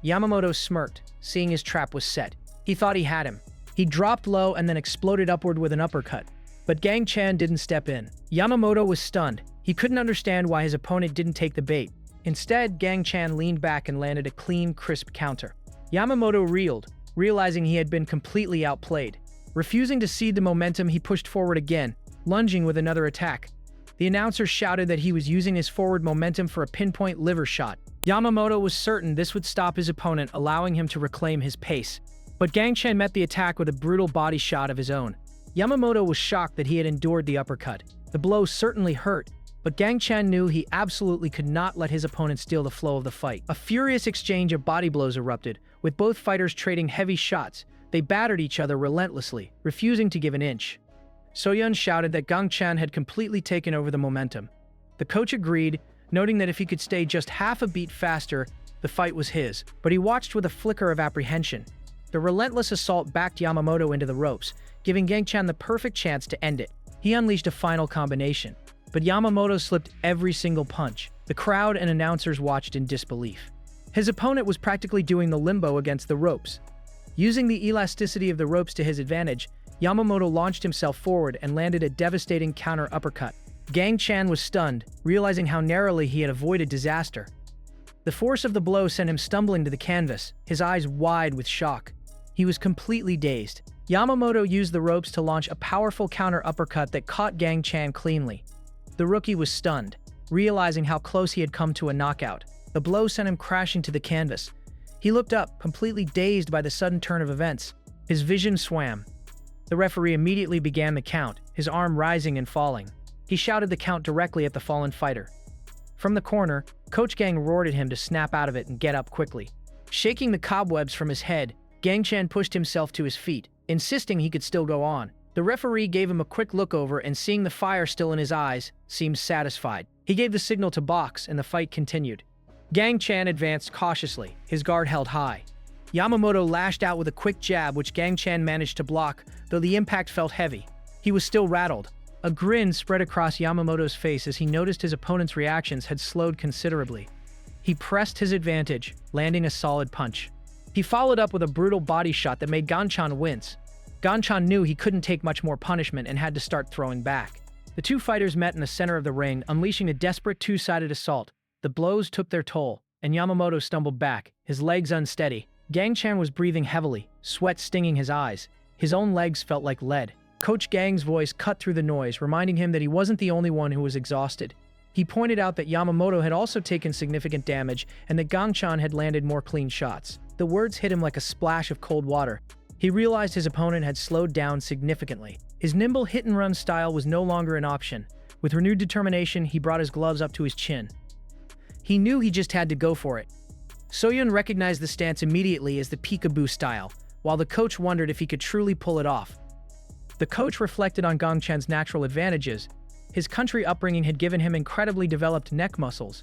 Speaker 1: Yamamoto smirked, seeing his trap was set. He thought he had him. He dropped low and then exploded upward with an uppercut. But Gang Chan didn't step in. Yamamoto was stunned. He couldn't understand why his opponent didn't take the bait. Instead, Gang Chan leaned back and landed a clean, crisp counter. Yamamoto reeled, realizing he had been completely outplayed. Refusing to cede the momentum, he pushed forward again, lunging with another attack. The announcer shouted that he was using his forward momentum for a pinpoint liver shot. Yamamoto was certain this would stop his opponent, allowing him to reclaim his pace. But Gang Chan met the attack with a brutal body shot of his own. Yamamoto was shocked that he had endured the uppercut. The blow certainly hurt, but Gang Chan knew he absolutely could not let his opponent steal the flow of the fight. A furious exchange of body blows erupted, with both fighters trading heavy shots. They battered each other relentlessly, refusing to give an inch. So-yeon shouted that Gang Chan had completely taken over the momentum. The coach agreed, noting that if he could stay just half a beat faster, the fight was his, but he watched with a flicker of apprehension. The relentless assault backed Yamamoto into the ropes, giving Gang Chan the perfect chance to end it. He unleashed a final combination, but Yamamoto slipped every single punch. The crowd and announcers watched in disbelief. His opponent was practically doing the limbo against the ropes. Using the elasticity of the ropes to his advantage, Yamamoto launched himself forward and landed a devastating counter uppercut. Gang Chan was stunned, realizing how narrowly he had avoided disaster. The force of the blow sent him stumbling to the canvas, his eyes wide with shock. He was completely dazed. Yamamoto used the ropes to launch a powerful counter uppercut that caught Gang Chan cleanly. The rookie was stunned, realizing how close he had come to a knockout. The blow sent him crashing to the canvas. He looked up, completely dazed by the sudden turn of events. His vision swam. The referee immediately began the count, his arm rising and falling. He shouted the count directly at the fallen fighter. From the corner, Coach Gang roared at him to snap out of it and get up quickly. Shaking the cobwebs from his head, Gang Chan pushed himself to his feet, insisting he could still go on. The referee gave him a quick look over and, seeing the fire still in his eyes, seemed satisfied. He gave the signal to box and the fight continued. Gang Chan advanced cautiously, his guard held high. Yamamoto lashed out with a quick jab which Gang Chan managed to block, though the impact felt heavy. He was still rattled. A grin spread across Yamamoto's face as he noticed his opponent's reactions had slowed considerably. He pressed his advantage, landing a solid punch. He followed up with a brutal body shot that made Ganchan wince. Ganchan knew he couldn't take much more punishment and had to start throwing back. The two fighters met in the center of the ring, unleashing a desperate two-sided assault. The blows took their toll, and Yamamoto stumbled back, his legs unsteady. Gang Chan was breathing heavily, sweat stinging his eyes. His own legs felt like lead. Coach Gang's voice cut through the noise, reminding him that he wasn't the only one who was exhausted. He pointed out that Yamamoto had also taken significant damage and that Ganchan had landed more clean shots. The words hit him like a splash of cold water. He realized his opponent had slowed down significantly. His nimble hit-and-run style was no longer an option. With renewed determination, he brought his gloves up to his chin. He knew he just had to go for it. Soyun recognized the stance immediately as the peekaboo style, while the coach wondered if he could truly pull it off. The coach reflected on Gang Chan's natural advantages. His country upbringing had given him incredibly developed neck muscles.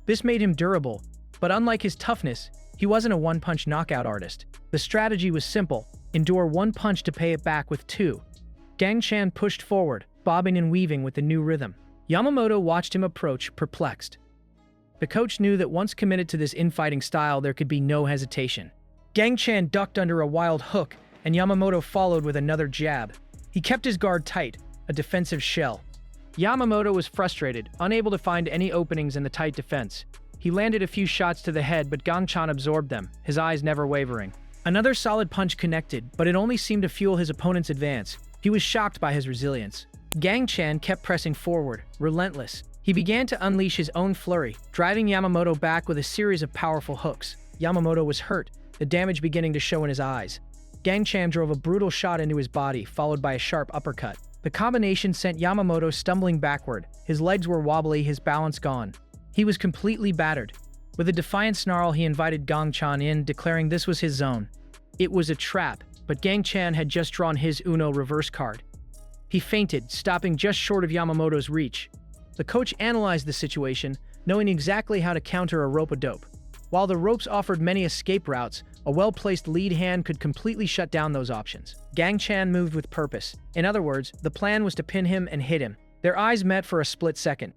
Speaker 1: This made him durable, but unlike his toughness, he wasn't a one-punch knockout artist. The strategy was simple: endure one punch to pay it back with two. Gang Chan pushed forward, bobbing and weaving with the new rhythm. Yamamoto watched him approach, perplexed. The coach knew that once committed to this infighting style, there could be no hesitation. Gang Chan ducked under a wild hook, and Yamamoto followed with another jab. He kept his guard tight, a defensive shell. Yamamoto was frustrated, unable to find any openings in the tight defense. He landed a few shots to the head, but Gang Chan absorbed them, his eyes never wavering. Another solid punch connected, but it only seemed to fuel his opponent's advance. He was shocked by his resilience. Gang Chan kept pressing forward, relentless. He began to unleash his own flurry, driving Yamamoto back with a series of powerful hooks. Yamamoto was hurt, the damage beginning to show in his eyes. Gang Chan drove a brutal shot into his body, followed by a sharp uppercut. The combination sent Yamamoto stumbling backward. His legs were wobbly, his balance gone. He was completely battered. With a defiant snarl, he invited Gang Chan in, declaring this was his zone. It was a trap, but Gang Chan had just drawn his Uno reverse card. He feinted, stopping just short of Yamamoto's reach. The coach analyzed the situation, knowing exactly how to counter a rope-a-dope. While the ropes offered many escape routes, a well-placed lead hand could completely shut down those options. Gang Chan moved with purpose. In other words, the plan was to pin him and hit him. Their eyes met for a split second.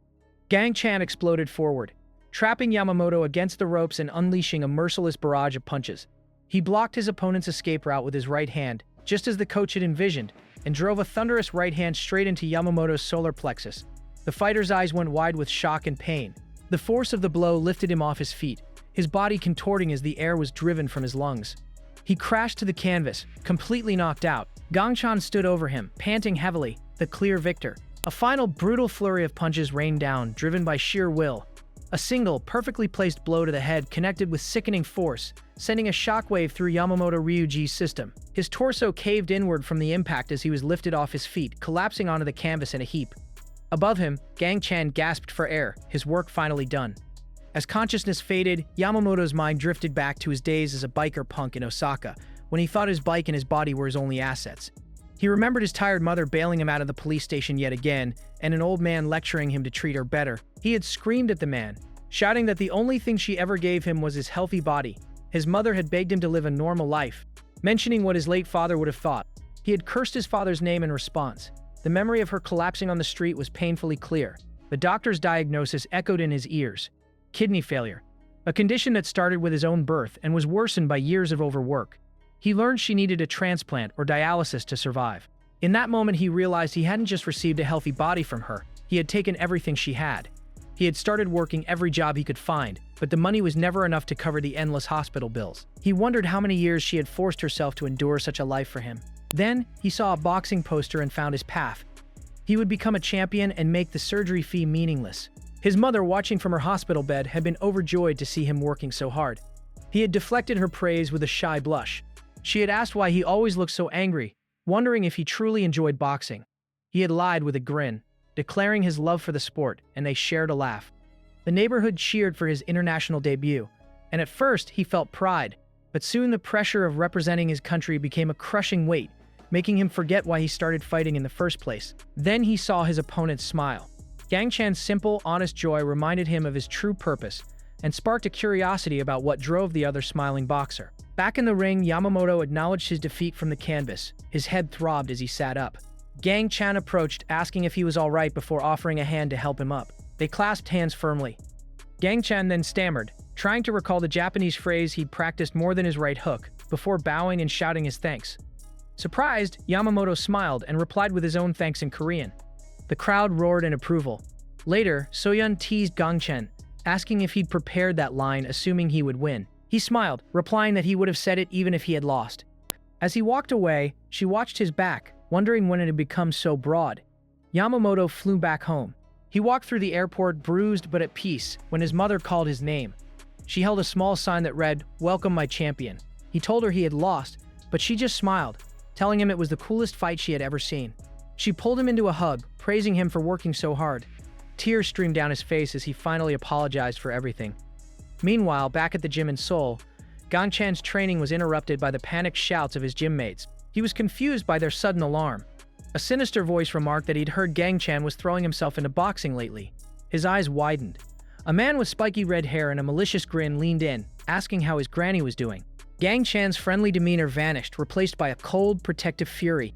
Speaker 1: Gang Chan exploded forward, trapping Yamamoto against the ropes and unleashing a merciless barrage of punches. He blocked his opponent's escape route with his right hand, just as the coach had envisioned, and drove a thunderous right hand straight into Yamamoto's solar plexus. The fighter's eyes went wide with shock and pain. The force of the blow lifted him off his feet, his body contorting as the air was driven from his lungs. He crashed to the canvas, completely knocked out. Gang Chan stood over him, panting heavily, the clear victor. A final brutal flurry of punches rained down, driven by sheer will. A single, perfectly placed blow to the head connected with sickening force, sending a shockwave through Yamamoto Ryuji's system. His torso caved inward from the impact as he was lifted off his feet, collapsing onto the canvas in a heap. Above him, Gang Chan gasped for air, his work finally done. As consciousness faded, Yamamoto's mind drifted back to his days as a biker punk in Osaka, when he thought his bike and his body were his only assets. He remembered his tired mother bailing him out of the police station yet again, and an old man lecturing him to treat her better. He had screamed at the man, shouting that the only thing she ever gave him was his healthy body. His mother had begged him to live a normal life, mentioning what his late father would have thought. He had cursed his father's name in response. The memory of her collapsing on the street was painfully clear. The doctor's diagnosis echoed in his ears: kidney failure, a condition that started with his own birth and was worsened by years of overwork. He learned she needed a transplant or dialysis to survive. In that moment, he realized he hadn't just received a healthy body from her, he had taken everything she had. He had started working every job he could find, but the money was never enough to cover the endless hospital bills. He wondered how many years she had forced herself to endure such a life for him. Then, he saw a boxing poster and found his path. He would become a champion and make the surgery fee meaningless. His mother, watching from her hospital bed, had been overjoyed to see him working so hard. He had deflected her praise with a shy blush. She had asked why he always looked so angry, wondering if he truly enjoyed boxing. He had lied with a grin, declaring his love for the sport, and they shared a laugh. The neighborhood cheered for his international debut, and at first he felt pride, but soon the pressure of representing his country became a crushing weight, making him forget why he started fighting in the first place. Then he saw his opponent smile. Gang Chan's simple, honest joy reminded him of his true purpose, and sparked a curiosity about what drove the other smiling boxer. Back in the ring, Yamamoto acknowledged his defeat from the canvas. His head throbbed as he sat up. Gang Chan approached, asking if he was all right before offering a hand to help him up. They clasped hands firmly. Gang Chan then stammered, trying to recall the Japanese phrase he'd practiced more than his right hook, before bowing and shouting his thanks. Surprised, Yamamoto smiled and replied with his own thanks in Korean. The crowd roared in approval. Later, Soyun teased Gang Chen, asking if he'd prepared that line assuming he would win. He smiled, replying that he would have said it even if he had lost. As he walked away, she watched his back, wondering when it had become so broad. Yamamoto flew back home. He walked through the airport bruised but at peace when his mother called his name. She held a small sign that read, "Welcome my champion." He told her he had lost, but she just smiled, telling him it was the coolest fight she had ever seen. She pulled him into a hug, praising him for working so hard. Tears streamed down his face as he finally apologized for everything. Meanwhile, back at the gym in Seoul, Gang Chan's training was interrupted by the panicked shouts of his gym mates. He was confused by their sudden alarm. A sinister voice remarked that he'd heard Gang Chan was throwing himself into boxing lately. His eyes widened. A man with spiky red hair and a malicious grin leaned in, asking how his granny was doing. Gang Chan's friendly demeanor vanished, replaced by a cold, protective fury.